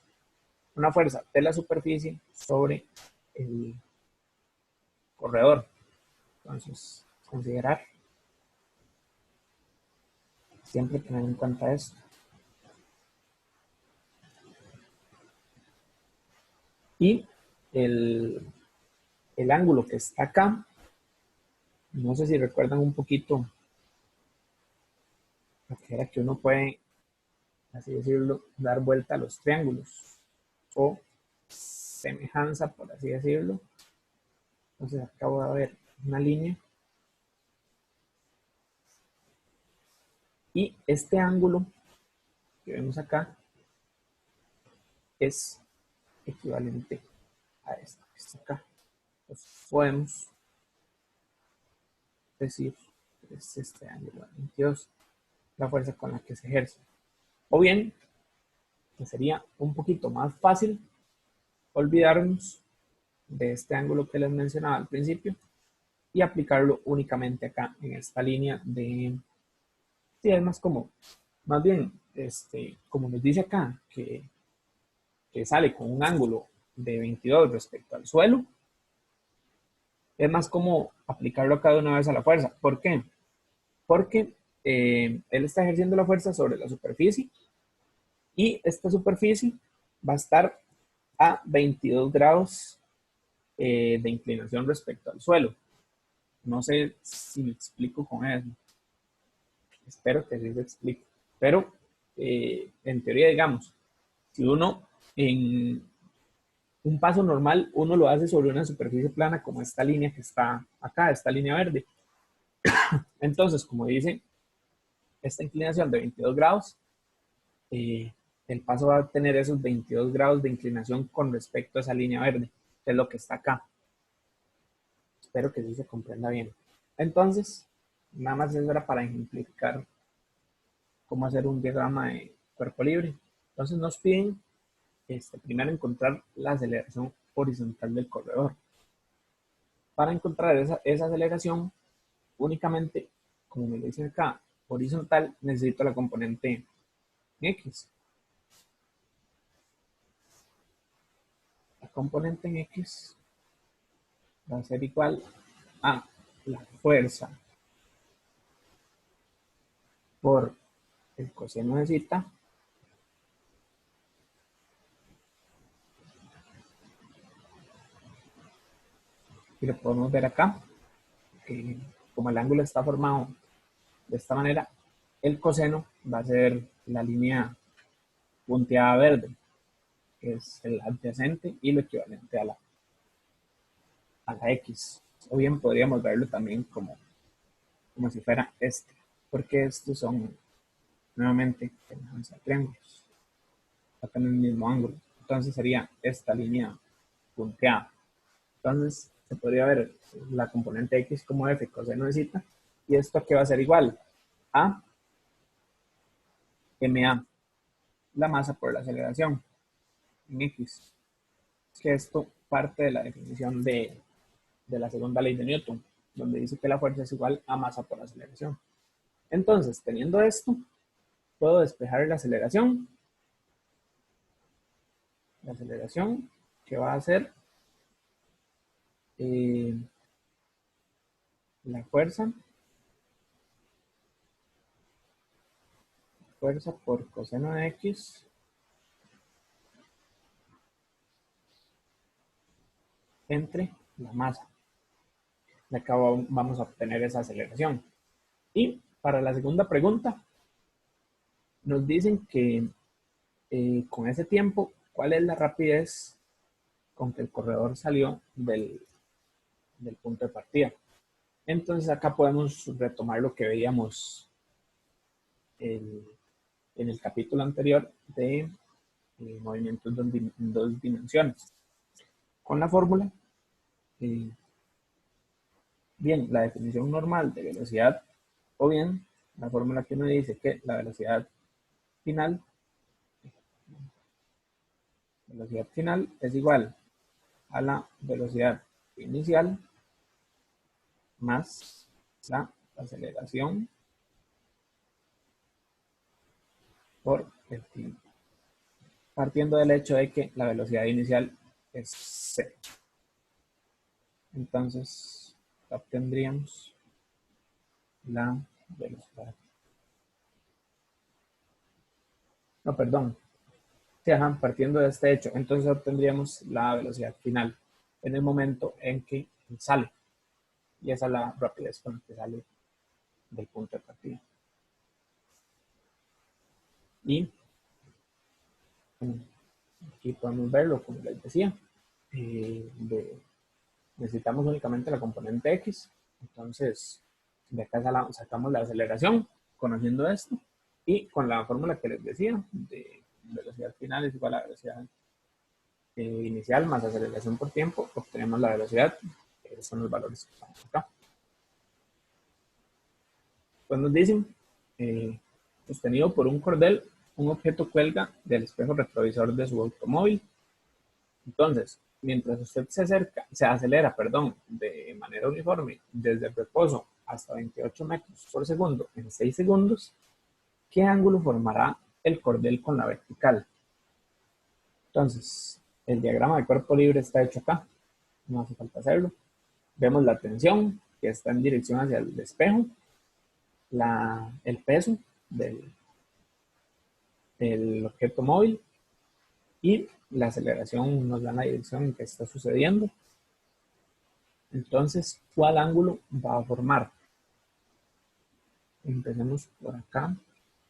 una fuerza de la superficie sobre el corredor. Entonces, considerar, siempre tener en cuenta esto. Y el ángulo que está acá, no sé si recuerdan un poquito, que era que uno puede, así decirlo, dar vuelta a los triángulos o semejanza, por así decirlo. Entonces acabo de ver una línea y este ángulo que vemos acá es equivalente a esto que está acá. Entonces podemos decir que es este ángulo de 22, la fuerza con la que se ejerce. O bien, que sería un poquito más fácil olvidarnos de este ángulo que les mencionaba al principio y aplicarlo únicamente acá en esta línea de... Sí, es más como, más bien, como nos dice acá, que sale con un ángulo de 22 respecto al suelo, es más como aplicarlo acá de una vez a la fuerza. ¿Por qué? Porque él está ejerciendo la fuerza sobre la superficie y esta superficie va a estar a 22 grados de inclinación respecto al suelo. No sé si me explico con eso. Espero que sí se explique. Pero en teoría, digamos, si uno en un paso normal, uno lo hace sobre una superficie plana como esta línea que está acá, esta línea verde. Entonces, como dice, esta inclinación de 22 grados, el paso va a tener esos 22 grados de inclinación con respecto a esa línea verde, que es lo que está acá. Espero que sí se comprenda bien. Entonces, nada más eso era para ejemplificar cómo hacer un diagrama de cuerpo libre. Entonces nos piden primero encontrar la aceleración horizontal del corredor. Para encontrar esa aceleración, únicamente, como me dice acá, horizontal, necesito la componente X. La componente en X va a ser igual a la fuerza por el coseno de zeta y lo podemos ver acá, como el ángulo está formado de esta manera, el coseno va a ser la línea punteada verde, que es el adyacente y lo equivalente a la X. O bien podríamos verlo también como si fuera este, porque estos son nuevamente triángulos, están en el mismo ángulo. Entonces sería esta línea punteada. Entonces se podría ver la componente X como F coseno de zeta, y esto que va a ser igual a MA, la masa por la aceleración en X, que esto parte de la definición de la segunda ley de Newton, donde dice que la fuerza es igual a masa por aceleración. Entonces, teniendo esto, puedo despejar la aceleración. La aceleración que va a ser la fuerza por coseno de X entre la masa. De acá vamos a obtener esa aceleración. Y para la segunda pregunta, nos dicen que con ese tiempo, ¿cuál es la rapidez con que el corredor salió del punto de partida? Entonces acá podemos retomar lo que veíamos en el capítulo anterior de movimientos en dos dimensiones. Con la fórmula, bien, la definición normal de velocidad, o bien la fórmula que nos dice que la velocidad final es igual a la velocidad inicial más la aceleración por el tiempo, partiendo del hecho de que la velocidad inicial es c. Entonces obtendríamos la velocidad. No, perdón. Sí, ajá, partiendo de este hecho, entonces obtendríamos la velocidad final en el momento en que sale. Y esa es la rapidez con la que sale del punto de partida. Y aquí podemos verlo, como les decía. Necesitamos únicamente la componente X. Entonces, de acá sacamos la aceleración, conociendo esto. Y con la fórmula que les decía, de velocidad final es igual a velocidad inicial más aceleración por tiempo, obtenemos la velocidad. Esos son los valores que estamos acá. Pues nos dicen, sostenido por un cordel, un objeto cuelga del espejo retrovisor de su automóvil. Entonces, mientras usted se acelera, de manera uniforme desde el reposo hasta 28 metros por segundo en 6 segundos, ¿qué ángulo formará el cordel con la vertical? Entonces, el diagrama de cuerpo libre está hecho acá, no hace falta hacerlo. Vemos la tensión que está en dirección hacia el espejo, el peso del objeto móvil, y la aceleración nos da la dirección en que está sucediendo. Entonces, ¿cuál ángulo va a formar? Empecemos por acá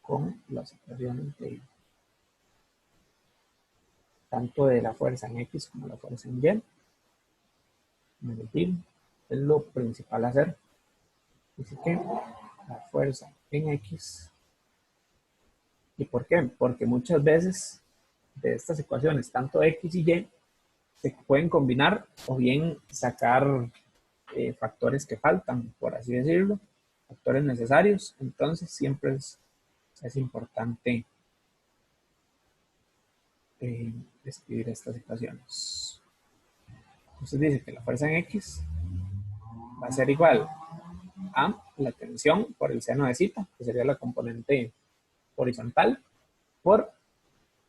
con las ecuaciones de tanto de la fuerza en X como la fuerza en Y. Medir es lo principal a hacer. Dice que la fuerza en X. ¿Y por qué? Porque muchas veces de estas ecuaciones, tanto X y Y, se pueden combinar o bien sacar factores que faltan, por así decirlo, factores necesarios. Entonces siempre es importante escribir estas ecuaciones. Entonces dice que la fuerza en X va a ser igual a la tensión por el seno de zeta, que sería la componente horizontal, por,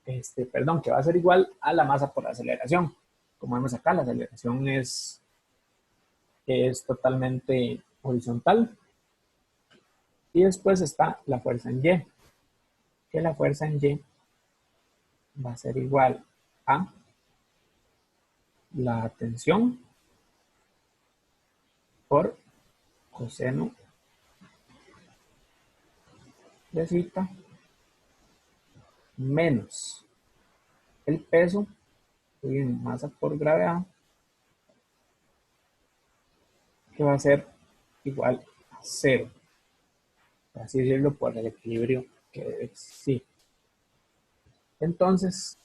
que va a ser igual a la masa por aceleración. Como vemos acá, la aceleración es totalmente horizontal. Y después está la fuerza en Y, que la fuerza en Y va a ser igual a la tensión por coseno de zeta menos el peso en masa por gravedad, que va a ser igual a 0, por así decirlo, por el equilibrio que debe existir. Entonces,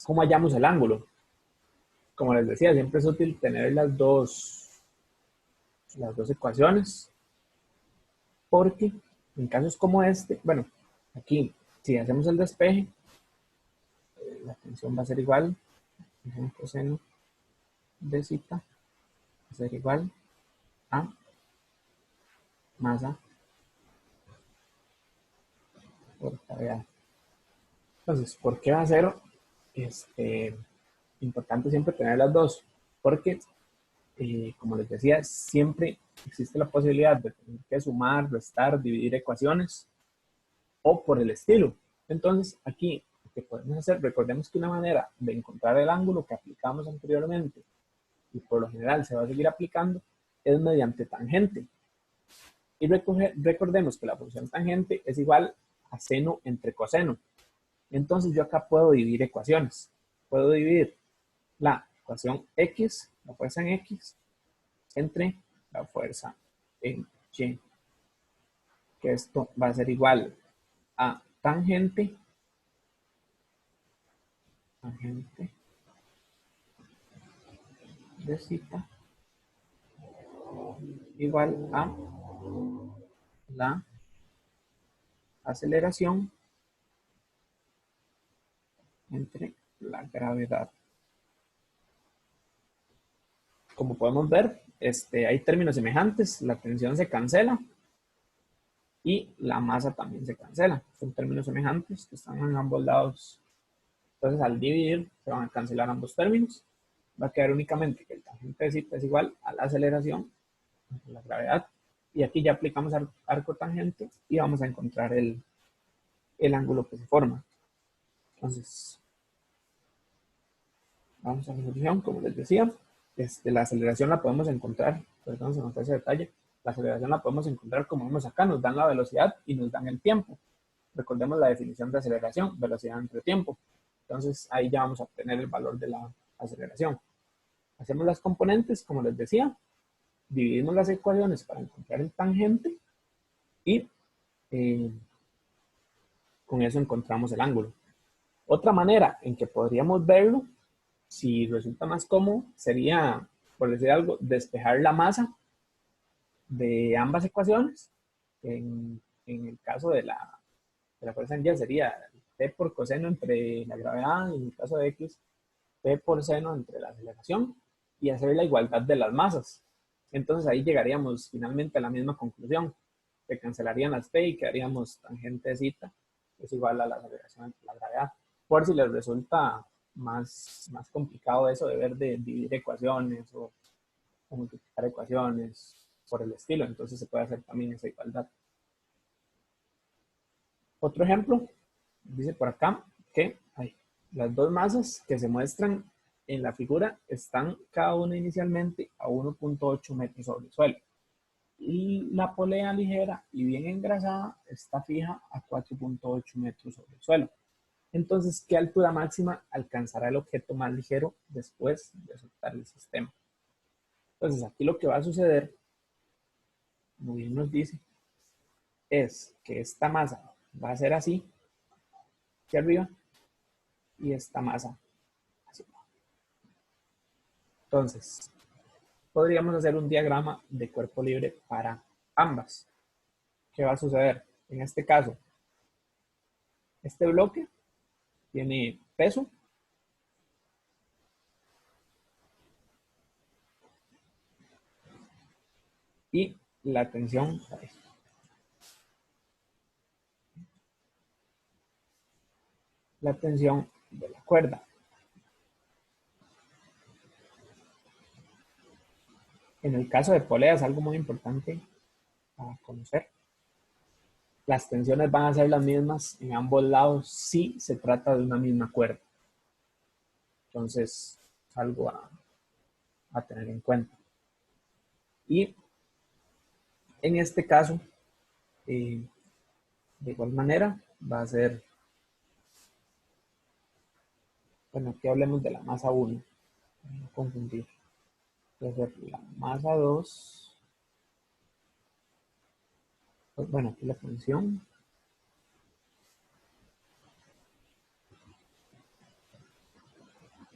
¿cómo hallamos el ángulo? Como les decía, siempre es útil tener las dos ecuaciones, porque en casos como este, bueno, aquí, si hacemos el despeje, la tensión va a ser igual, coseno de zeta va a ser igual a masa por gravedad. Entonces, ¿por qué va a ser importante siempre tener las dos? Porque, como les decía, siempre existe la posibilidad de tener que sumar, restar, dividir ecuaciones o por el estilo. Entonces, aquí, lo que podemos hacer, recordemos que una manera de encontrar el ángulo que aplicamos anteriormente y por lo general se va a seguir aplicando es mediante tangente. Y recordemos que la función tangente es igual a seno entre coseno. Entonces yo acá puedo dividir ecuaciones. Puedo dividir la ecuación X, la fuerza en X, entre la fuerza en Y. Que esto va a ser igual a tangente de zeta igual a la aceleración entre la gravedad. Como podemos ver, hay términos semejantes, la tensión se cancela y la masa también se cancela. Son términos semejantes que están en ambos lados. Entonces, al dividir, se van a cancelar ambos términos. Va a quedar únicamente que el tangente de zeta es igual a la aceleración, a la gravedad. Y aquí ya aplicamos arco tangente y vamos a encontrar el ángulo que se forma. Entonces, vamos a la solución, como les decía. La aceleración la podemos encontrar, perdón, se nos fue ese detalle. La aceleración la podemos encontrar como vemos acá, nos dan la velocidad y nos dan el tiempo. Recordemos la definición de aceleración, velocidad entre tiempo. Entonces ahí ya vamos a obtener el valor de la aceleración. Hacemos las componentes, como les decía, dividimos las ecuaciones para encontrar el tangente y con eso encontramos el ángulo. Otra manera en que podríamos verlo, si resulta más cómodo, sería, por decir algo, despejar la masa de ambas ecuaciones. En el caso de la fuerza en Y sería T por coseno entre la gravedad, y en el caso de X, T por seno entre la aceleración, y hacer la igualdad de las masas. Entonces ahí llegaríamos finalmente a la misma conclusión. Se cancelarían las T y quedaríamos tangente de zeta es igual a la aceleración entre la gravedad. Por si les resulta más complicado eso de ver de dividir ecuaciones o multiplicar ecuaciones por el estilo, entonces se puede hacer también esa igualdad. Otro ejemplo, dice por acá que Las dos masas que se muestran en la figura están cada una inicialmente a 1.8 metros sobre el suelo. Y la polea ligera y bien engrasada está fija a 4.8 metros sobre el suelo. Entonces, ¿qué altura máxima alcanzará el objeto más ligero después de soltar el sistema? Entonces, aquí lo que va a suceder, como bien nos dice, es que esta masa va a ser así, hacia arriba, y esta masa hacia abajo. Entonces, podríamos hacer un diagrama de cuerpo libre para ambas. ¿Qué va a suceder? En este caso, este bloque tiene peso y la tensión de la cuerda. En el caso de poleas, algo muy importante a conocer. Las tensiones van a ser las mismas en ambos lados si se trata de una misma cuerda. Entonces, algo a tener en cuenta. Y en este caso, de igual manera, va a ser, bueno, aquí hablemos de la masa 1, para no confundir. Va a ser la masa 2, pues, bueno, aquí la tensión,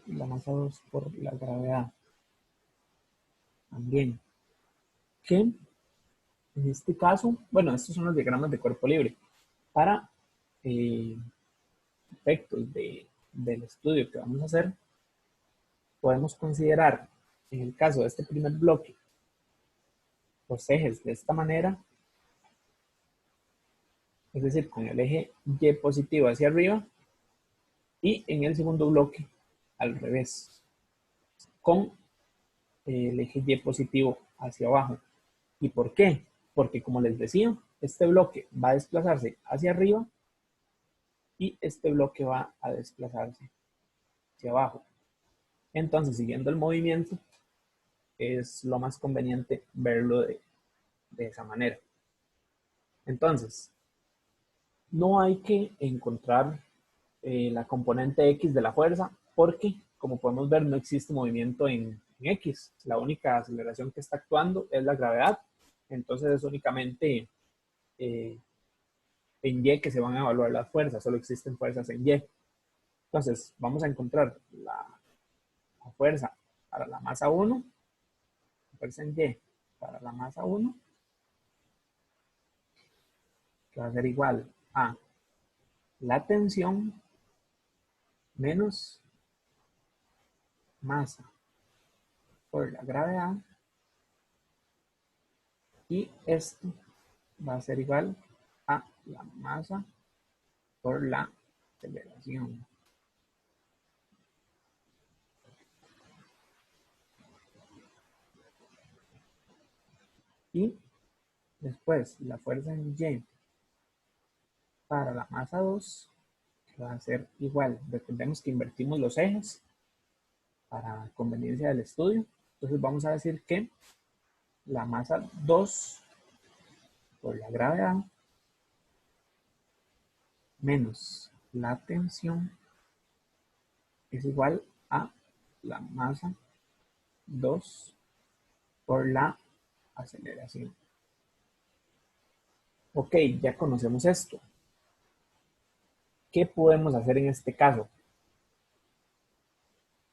y la masa 2 por la gravedad. También, que en este caso, bueno, estos son los diagramas de cuerpo libre. Para efectos del estudio que vamos a hacer, podemos considerar, en el caso de este primer bloque, los ejes de esta manera, es decir, con el eje Y positivo hacia arriba, y en el segundo bloque, al revés, con el eje Y positivo hacia abajo. ¿Y por qué? Porque, como les decía, este bloque va a desplazarse hacia arriba y este bloque va a desplazarse hacia abajo. Entonces, siguiendo el movimiento, es lo más conveniente verlo de esa manera. Entonces, no hay que encontrar la componente X de la fuerza porque, como podemos ver, no existe movimiento en X. La única aceleración que está actuando es la gravedad. Entonces es únicamente en Y que se van a evaluar las fuerzas. Solo existen fuerzas en Y. Entonces vamos a encontrar la fuerza para la masa 1, la fuerza en Y para la masa 1, que va a ser igual a la tensión menos masa por la gravedad, y esto va a ser igual a la masa por la aceleración. Y después la fuerza en Y para la masa 2 va a ser igual. Recordemos que invertimos los ejes para conveniencia del estudio. Entonces vamos a decir que la masa 2 por la gravedad menos la tensión es igual a la masa 2 por la aceleración. Ok, ya conocemos esto. ¿Qué podemos hacer en este caso?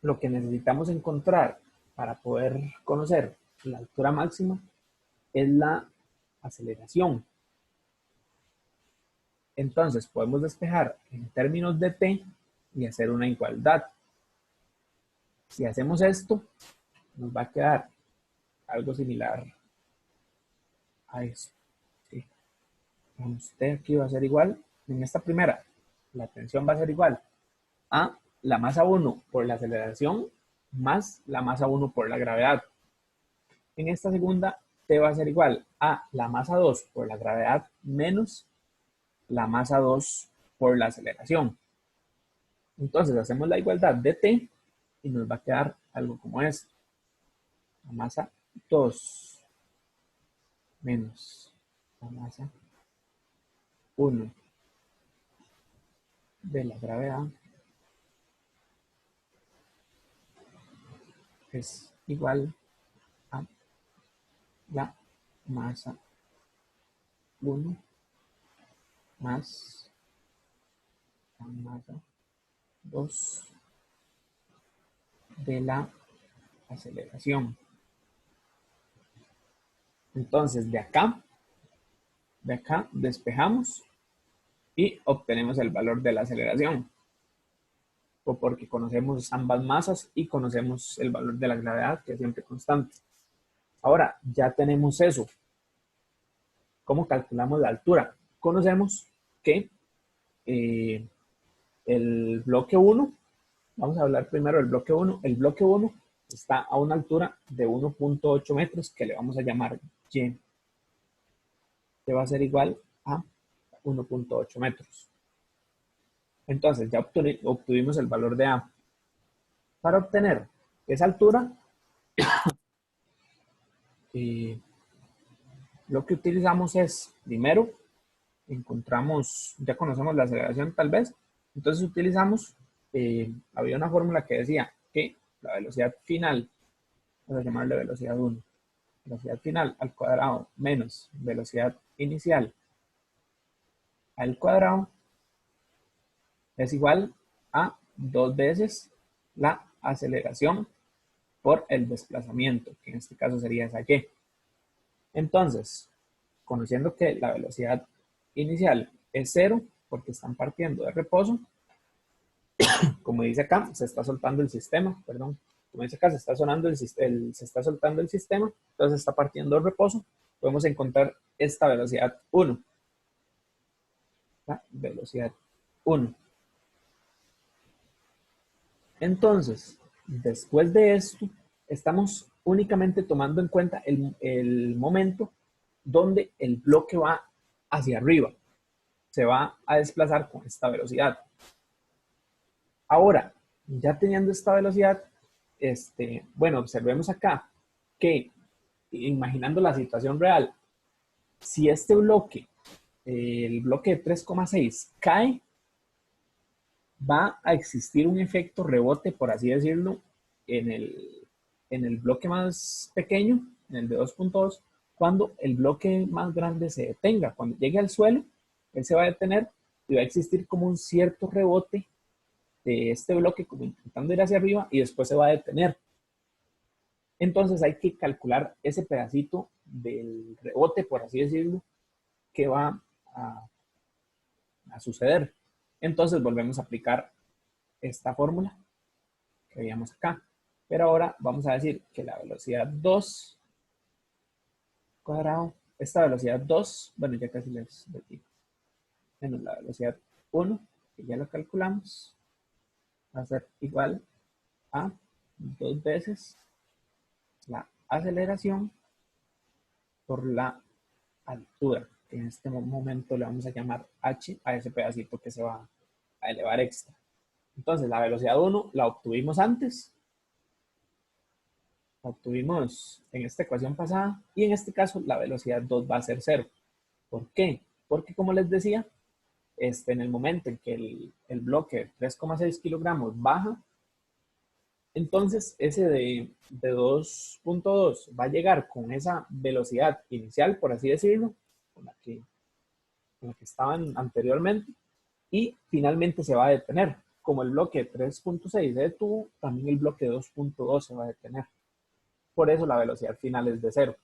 Lo que necesitamos encontrar para poder conocer la altura máxima es la aceleración. Entonces podemos despejar en términos de t y hacer una igualdad. Si hacemos esto, nos va a quedar algo similar a eso. ¿Sí? T aquí va a ser igual, en esta primera, la tensión va a ser igual a la masa 1 por la aceleración más la masa 1 por la gravedad. En esta segunda, T va a ser igual a la masa 2 por la gravedad menos la masa 2 por la aceleración. Entonces hacemos la igualdad de T y nos va a quedar algo como esto. La masa 2 menos la masa 1 de la gravedad es igual a la masa 1 más la masa 2 de la aceleración. Entonces, de acá despejamos y obtenemos el valor de la aceleración. O porque conocemos ambas masas y conocemos el valor de la gravedad, que es siempre constante. Ahora, ya tenemos eso. ¿Cómo calculamos la altura? Conocemos que el bloque 1, vamos a hablar primero del bloque 1. El bloque 1 está a una altura de 1.8 metros, que le vamos a llamar Y, que va a ser igual a 1.8 metros. Entonces, ya obtuvimos el valor de A. Para obtener esa altura, lo que utilizamos es, primero, encontramos, ya conocemos la aceleración tal vez, entonces utilizamos, había una fórmula que decía que la velocidad final, vamos a llamarle velocidad 1, velocidad final al cuadrado menos velocidad inicial al cuadrado es igual a 2 veces la aceleración por el desplazamiento, que en este caso sería esa Y. Entonces, conociendo que la velocidad inicial es 0, porque están partiendo de reposo, como dice acá, se está soltando el sistema, perdón, como dice acá, se está soltando el sistema, entonces está partiendo de reposo, podemos encontrar esta velocidad 1. La velocidad 1. Entonces, después de esto, estamos únicamente tomando en cuenta el momento donde el bloque va hacia arriba. Se va a desplazar con esta velocidad. Ahora, ya teniendo esta velocidad, bueno, observemos acá que, imaginando la situación real, si este bloque, el bloque de 3,6 cae, va a existir un efecto rebote, por así decirlo, en el bloque más pequeño, en el de 2.2, cuando el bloque más grande se detenga. Cuando llegue al suelo, él se va a detener y va a existir como un cierto rebote de este bloque, como intentando ir hacia arriba, y después se va a detener. Entonces hay que calcular ese pedacito del rebote, por así decirlo, que va a suceder. Entonces volvemos a aplicar esta fórmula que veíamos acá. Pero ahora vamos a decir que la velocidad 2 cuadrado, esta velocidad 2, bueno, ya casi les digo, menos la velocidad 1, que ya lo calculamos, va a ser igual a 2 veces la aceleración por la altura, que en este momento le vamos a llamar h a ese pedacito que se va a elevar extra. Entonces, la velocidad 1 la obtuvimos antes, la obtuvimos en esta ecuación pasada, y en este caso la velocidad 2 va a ser 0. ¿Por qué? Porque, como les decía, en el momento en que el bloque de 3,6 kilogramos baja, entonces ese de 2.2 va a llegar con esa velocidad inicial, por así decirlo, con la que estaban anteriormente, y finalmente se va a detener. Como el bloque 3.6 se detuvo, también el bloque 2.2 se va a detener. Por eso la velocidad final es de 0.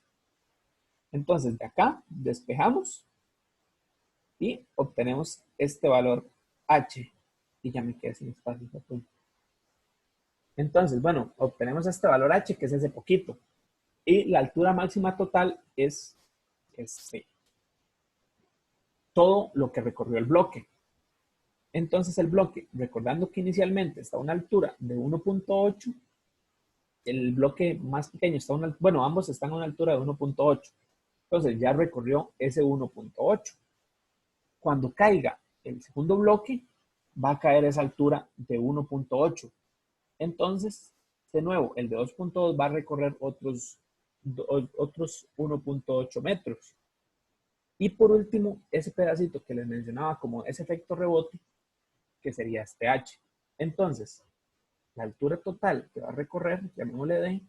Entonces, de acá despejamos y obtenemos este valor h. Y ya me quedé sin espacio. Entonces, bueno, obtenemos este valor h, que es ese poquito. Y la altura máxima total es todo lo que recorrió el bloque. Entonces el bloque, recordando que inicialmente está a una altura de 1.8, el bloque más pequeño está a una, bueno, ambos están a una altura de 1.8. Entonces ya recorrió ese 1.8. Cuando caiga el segundo bloque, va a caer esa altura de 1.8. Entonces, de nuevo, el de 2.2 va a recorrer otros 1.8 metros. Y por último, ese pedacito que les mencionaba como ese efecto rebote, que sería este H. Entonces, la altura total que va a recorrer, llamémosle D,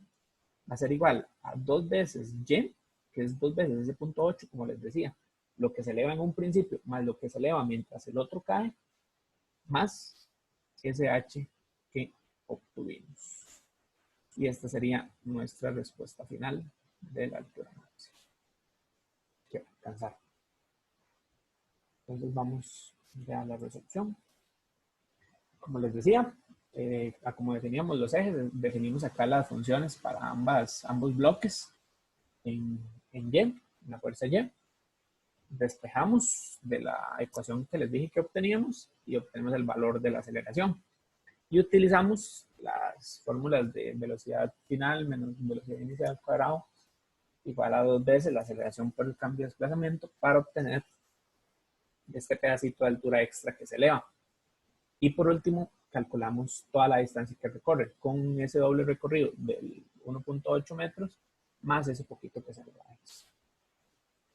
va a ser igual a 2 veces Y, que es 2 veces ese punto 8, como les decía. Lo que se eleva en un principio, más lo que se eleva mientras el otro cae, más ese H que obtuvimos. Y esta sería nuestra respuesta final de la altura máxima que va a alcanzar. Entonces vamos ya a la resolución. Como les decía, como definíamos los ejes, definimos acá las funciones para ambos bloques en Y, en la fuerza Y. Despejamos de la ecuación que les dije que obteníamos y obtenemos el valor de la aceleración. Y utilizamos las fórmulas de velocidad final menos velocidad inicial al cuadrado igual a 2 veces la aceleración por el cambio de desplazamiento para obtener este pedacito de altura extra que se eleva. Y por último, calculamos toda la distancia que recorre con ese doble recorrido del 1.8 metros más ese poquito que se eleva.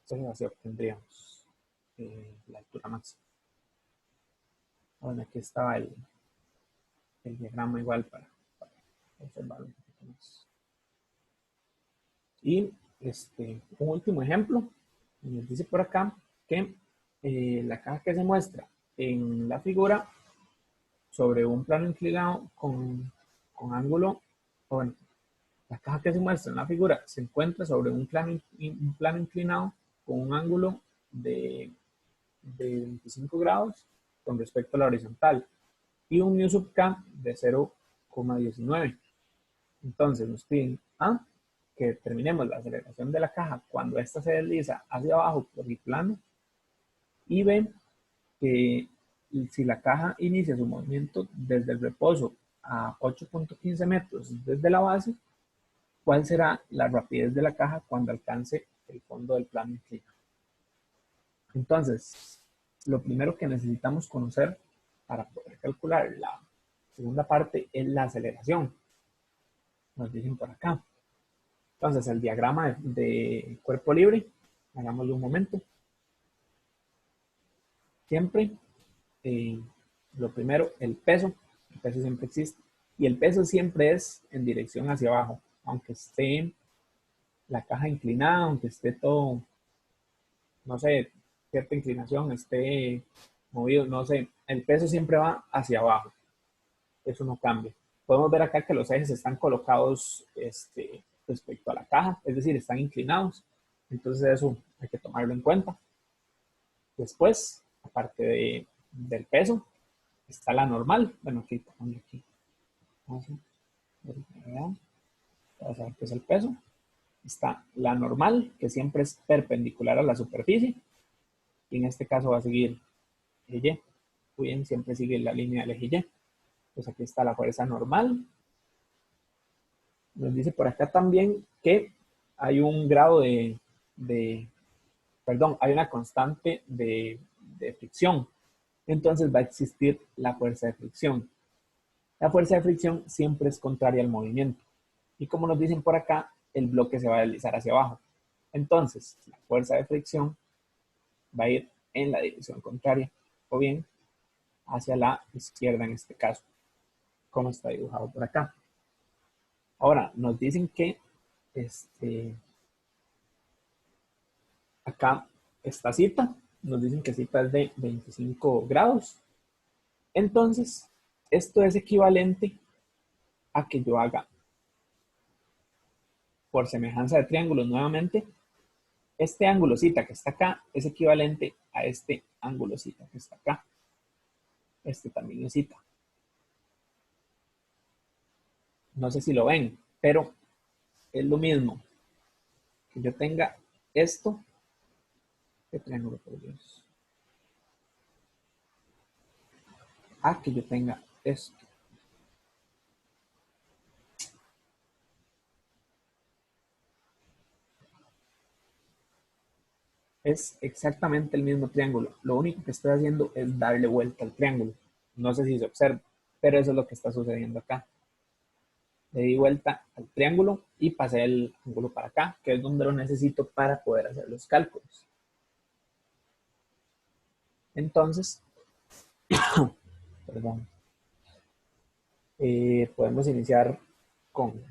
Entonces así obtendríamos la altura máxima. Bueno, aquí estaba el diagrama igual para observarlo un poquito más. Y un último ejemplo, nos dice por acá que la caja que se muestra en la figura sobre un plano inclinado con ángulo, bueno, la caja que se muestra en la figura se encuentra sobre un plano inclinado con un ángulo de 25 grados con respecto a la horizontal y un mu sub k de 0,19. Entonces nos piden que determinemos la aceleración de la caja cuando ésta se desliza hacia abajo por el plano y B, que si la caja inicia su movimiento desde el reposo a 8.15 metros desde la base, ¿cuál será la rapidez de la caja cuando alcance el fondo del plano inclinado? Entonces, lo primero que necesitamos conocer para poder calcular la segunda parte es la aceleración. Nos dicen por acá. Entonces, el diagrama de cuerpo libre, hagámoslo un momento. Siempre, lo primero, el peso siempre existe. Y el peso siempre es en dirección hacia abajo, aunque esté la caja inclinada, aunque esté todo, no sé, cierta inclinación, esté movido, no sé, el peso siempre va hacia abajo. Eso no cambia. Podemos ver acá que los ejes están colocados respecto a la caja, es decir, están inclinados. Entonces eso hay que tomarlo en cuenta. Después, aparte del peso, está la normal. Bueno, aquí. Vamos a ver qué es el peso. Está la normal, que siempre es perpendicular a la superficie. Y en este caso va a seguir eje Y. Muy bien, siempre sigue la línea del eje Y. Pues aquí está la fuerza normal. Nos dice por acá también que hay un grado perdón, hay una constante de fricción. Entonces va a existir la fuerza de fricción. La fuerza de fricción siempre es contraria al movimiento. Y como nos dicen por acá, el bloque se va a deslizar hacia abajo. Entonces, la fuerza de fricción va a ir en la dirección contraria, o bien hacia la izquierda en este caso, como está dibujado por acá. Ahora, nos dicen que acá esta cita, nos dicen que cita es de 25 grados. Entonces, esto es equivalente a que yo haga, por semejanza de triángulos nuevamente, este ángulo cita que está acá es equivalente a este ángulo cita que está acá. Este también es cita. No sé si lo ven, pero es lo mismo que yo tenga esto. ¿Qué triángulo, por Dios? A que yo tenga esto. Es exactamente el mismo triángulo. Lo único que estoy haciendo es darle vuelta al triángulo. No sé si se observa, pero eso es lo que está sucediendo acá. Le di vuelta al triángulo y pasé el ángulo para acá, que es donde lo necesito para poder hacer los cálculos. Entonces, perdón, podemos iniciar con,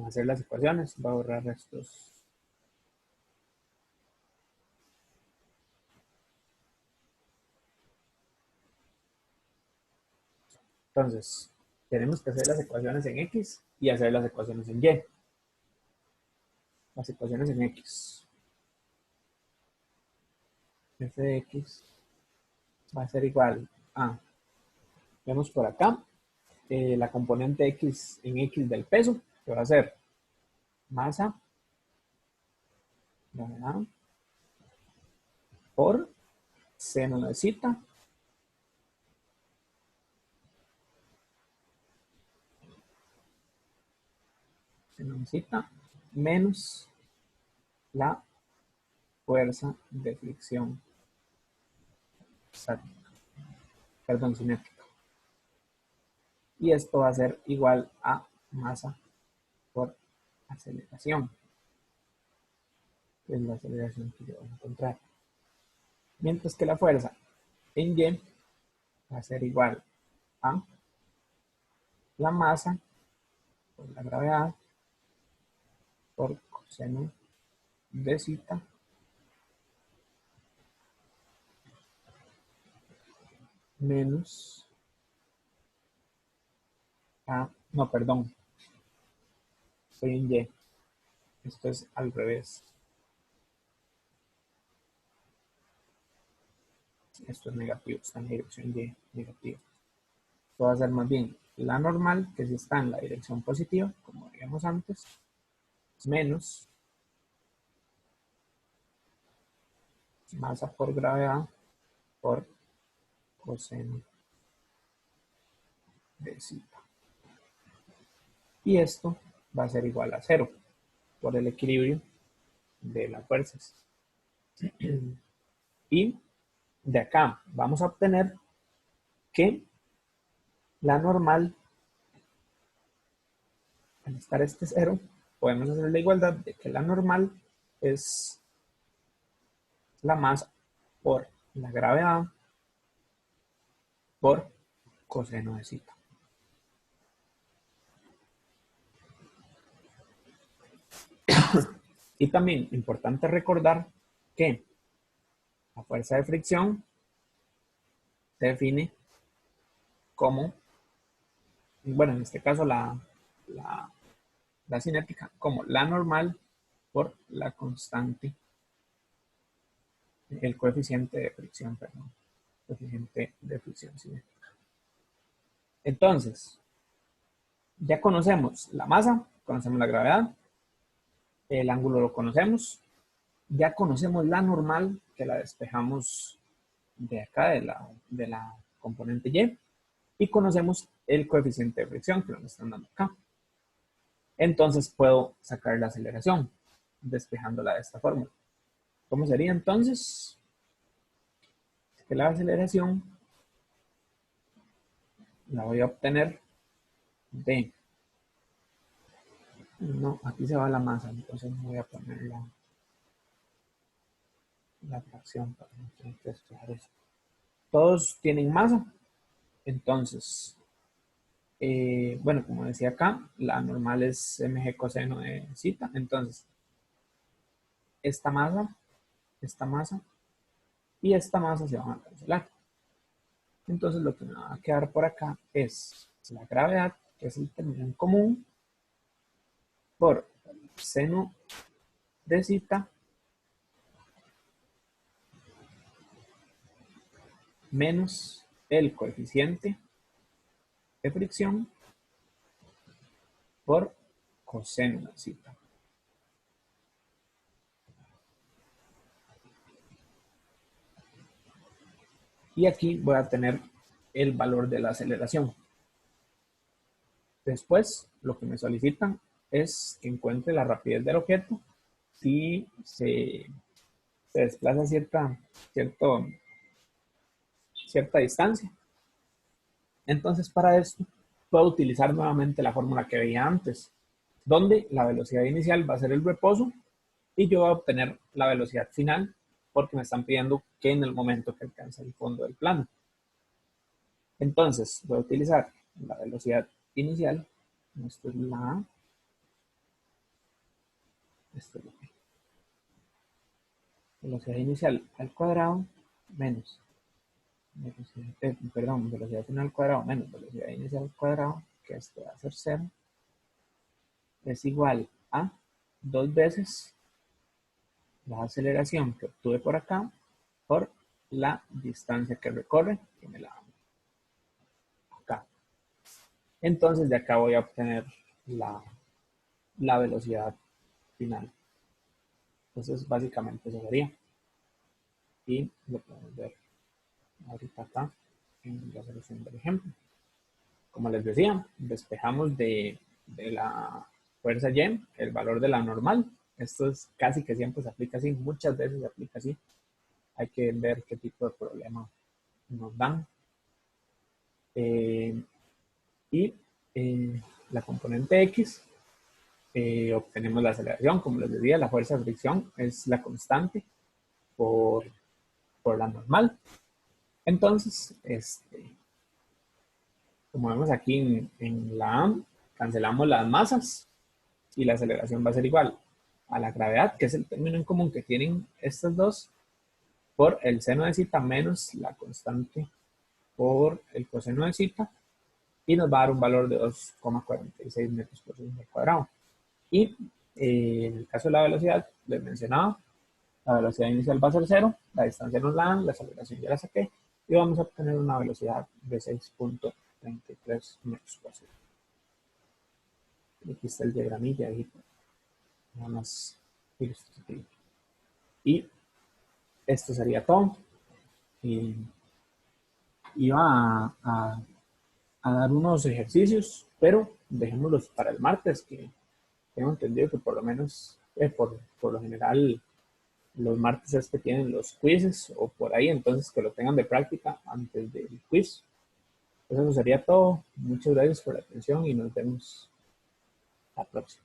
hacer las ecuaciones. Voy a borrar estos. Entonces, tenemos que hacer las ecuaciones en X y hacer las ecuaciones en Y. Las ecuaciones en X. F de X va a ser igual a, vemos por acá, la componente X en X del peso, que va a ser masa, ¿verdad? Por seno de zeta menos la fuerza de fricción estática, perdón, cinética. Y esto va a ser igual a masa por aceleración, que es la aceleración que yo voy a encontrar. Mientras que la fuerza en Y va a ser igual a la masa por la gravedad por coseno de zeta menos a, no, perdón, estoy en Y, esto es al revés, esto es negativo, está en dirección Y, negativo. Esto va a ser más bien la normal, que si está en la dirección positiva, como veíamos antes, menos masa por gravedad por coseno de zeta. Y esto va a ser igual a 0 por el equilibrio de las fuerzas. Y de acá vamos a obtener que la normal, al estar este 0, podemos hacer la igualdad de que la normal es la masa por la gravedad por coseno de zeta. Y también importante recordar que la fuerza de fricción se define como, bueno, en este caso la cinética, como la normal por la constante, el coeficiente de fricción, perdón, coeficiente de fricción cinética. Entonces, ya conocemos la masa, conocemos la gravedad, el ángulo lo conocemos, ya conocemos la normal, que la despejamos de acá, de la componente Y, y conocemos el coeficiente de fricción, que lo están dando acá. Entonces puedo sacar la aceleración, despejándola de esta forma. ¿Cómo sería entonces? Es que la aceleración la voy a obtener de, no, aquí se va la masa, entonces voy a poner la fracción para no despejar eso. Todos tienen masa, entonces, bueno, como decía acá, la normal es mg coseno de zeta, entonces, esta masa y esta masa se van a cancelar. Entonces lo que me va a quedar por acá es la gravedad, que es el término en común, por seno de zeta menos el coeficiente de fricción por coseno de zeta. Y aquí voy a tener el valor de la aceleración. Después, lo que me solicitan es que encuentre la rapidez del objeto si se desplaza cierta distancia. Entonces, para esto, puedo utilizar nuevamente la fórmula que veía antes, donde la velocidad inicial va a ser el reposo y yo voy a obtener la velocidad final porque me están pidiendo que en el momento que alcance el fondo del plano. Entonces, voy a utilizar la velocidad inicial. Esto es la A. Esto es la B. Velocidad inicial al cuadrado menos velocidad final al cuadrado menos velocidad inicial al cuadrado, que esto va a ser 0, es igual a 2 veces la aceleración que obtuve por acá por la distancia que recorre, que me la damos acá. Entonces de acá voy a obtener la velocidad final. Entonces básicamente eso sería. Y lo podemos ver ahorita acá en la solución del ejemplo. Como les decía, despejamos de la fuerza Y el valor de la normal. Esto es casi que siempre se aplica así, muchas veces se aplica así. Hay que ver qué tipo de problema nos dan. Y la componente X, obtenemos la aceleración. Como les decía, la fuerza de fricción es la constante por la normal. Entonces, como vemos aquí en la A, cancelamos las masas y la aceleración va a ser igual a la gravedad, que es el término en común que tienen estas dos, por el seno de zeta menos la constante por el coseno de zeta, y nos va a dar un valor de 2,46 metros por segundo al cuadrado. Y en el caso de la velocidad, les mencionaba, la velocidad inicial va a ser 0, la distancia nos la dan, la aceleración ya la saqué, y vamos a obtener una velocidad de 6,33 metros por segundo. Aquí está el diagramilla, ahí nada más ilustrativo. Y esto sería todo. Iba a dar unos ejercicios, pero dejémoslos para el martes, que tengo entendido que por lo menos, por lo general, los martes es que tienen los quizzes o por ahí, entonces que lo tengan de práctica antes del quiz. Pues eso sería todo. Muchas gracias por la atención y nos vemos la próxima.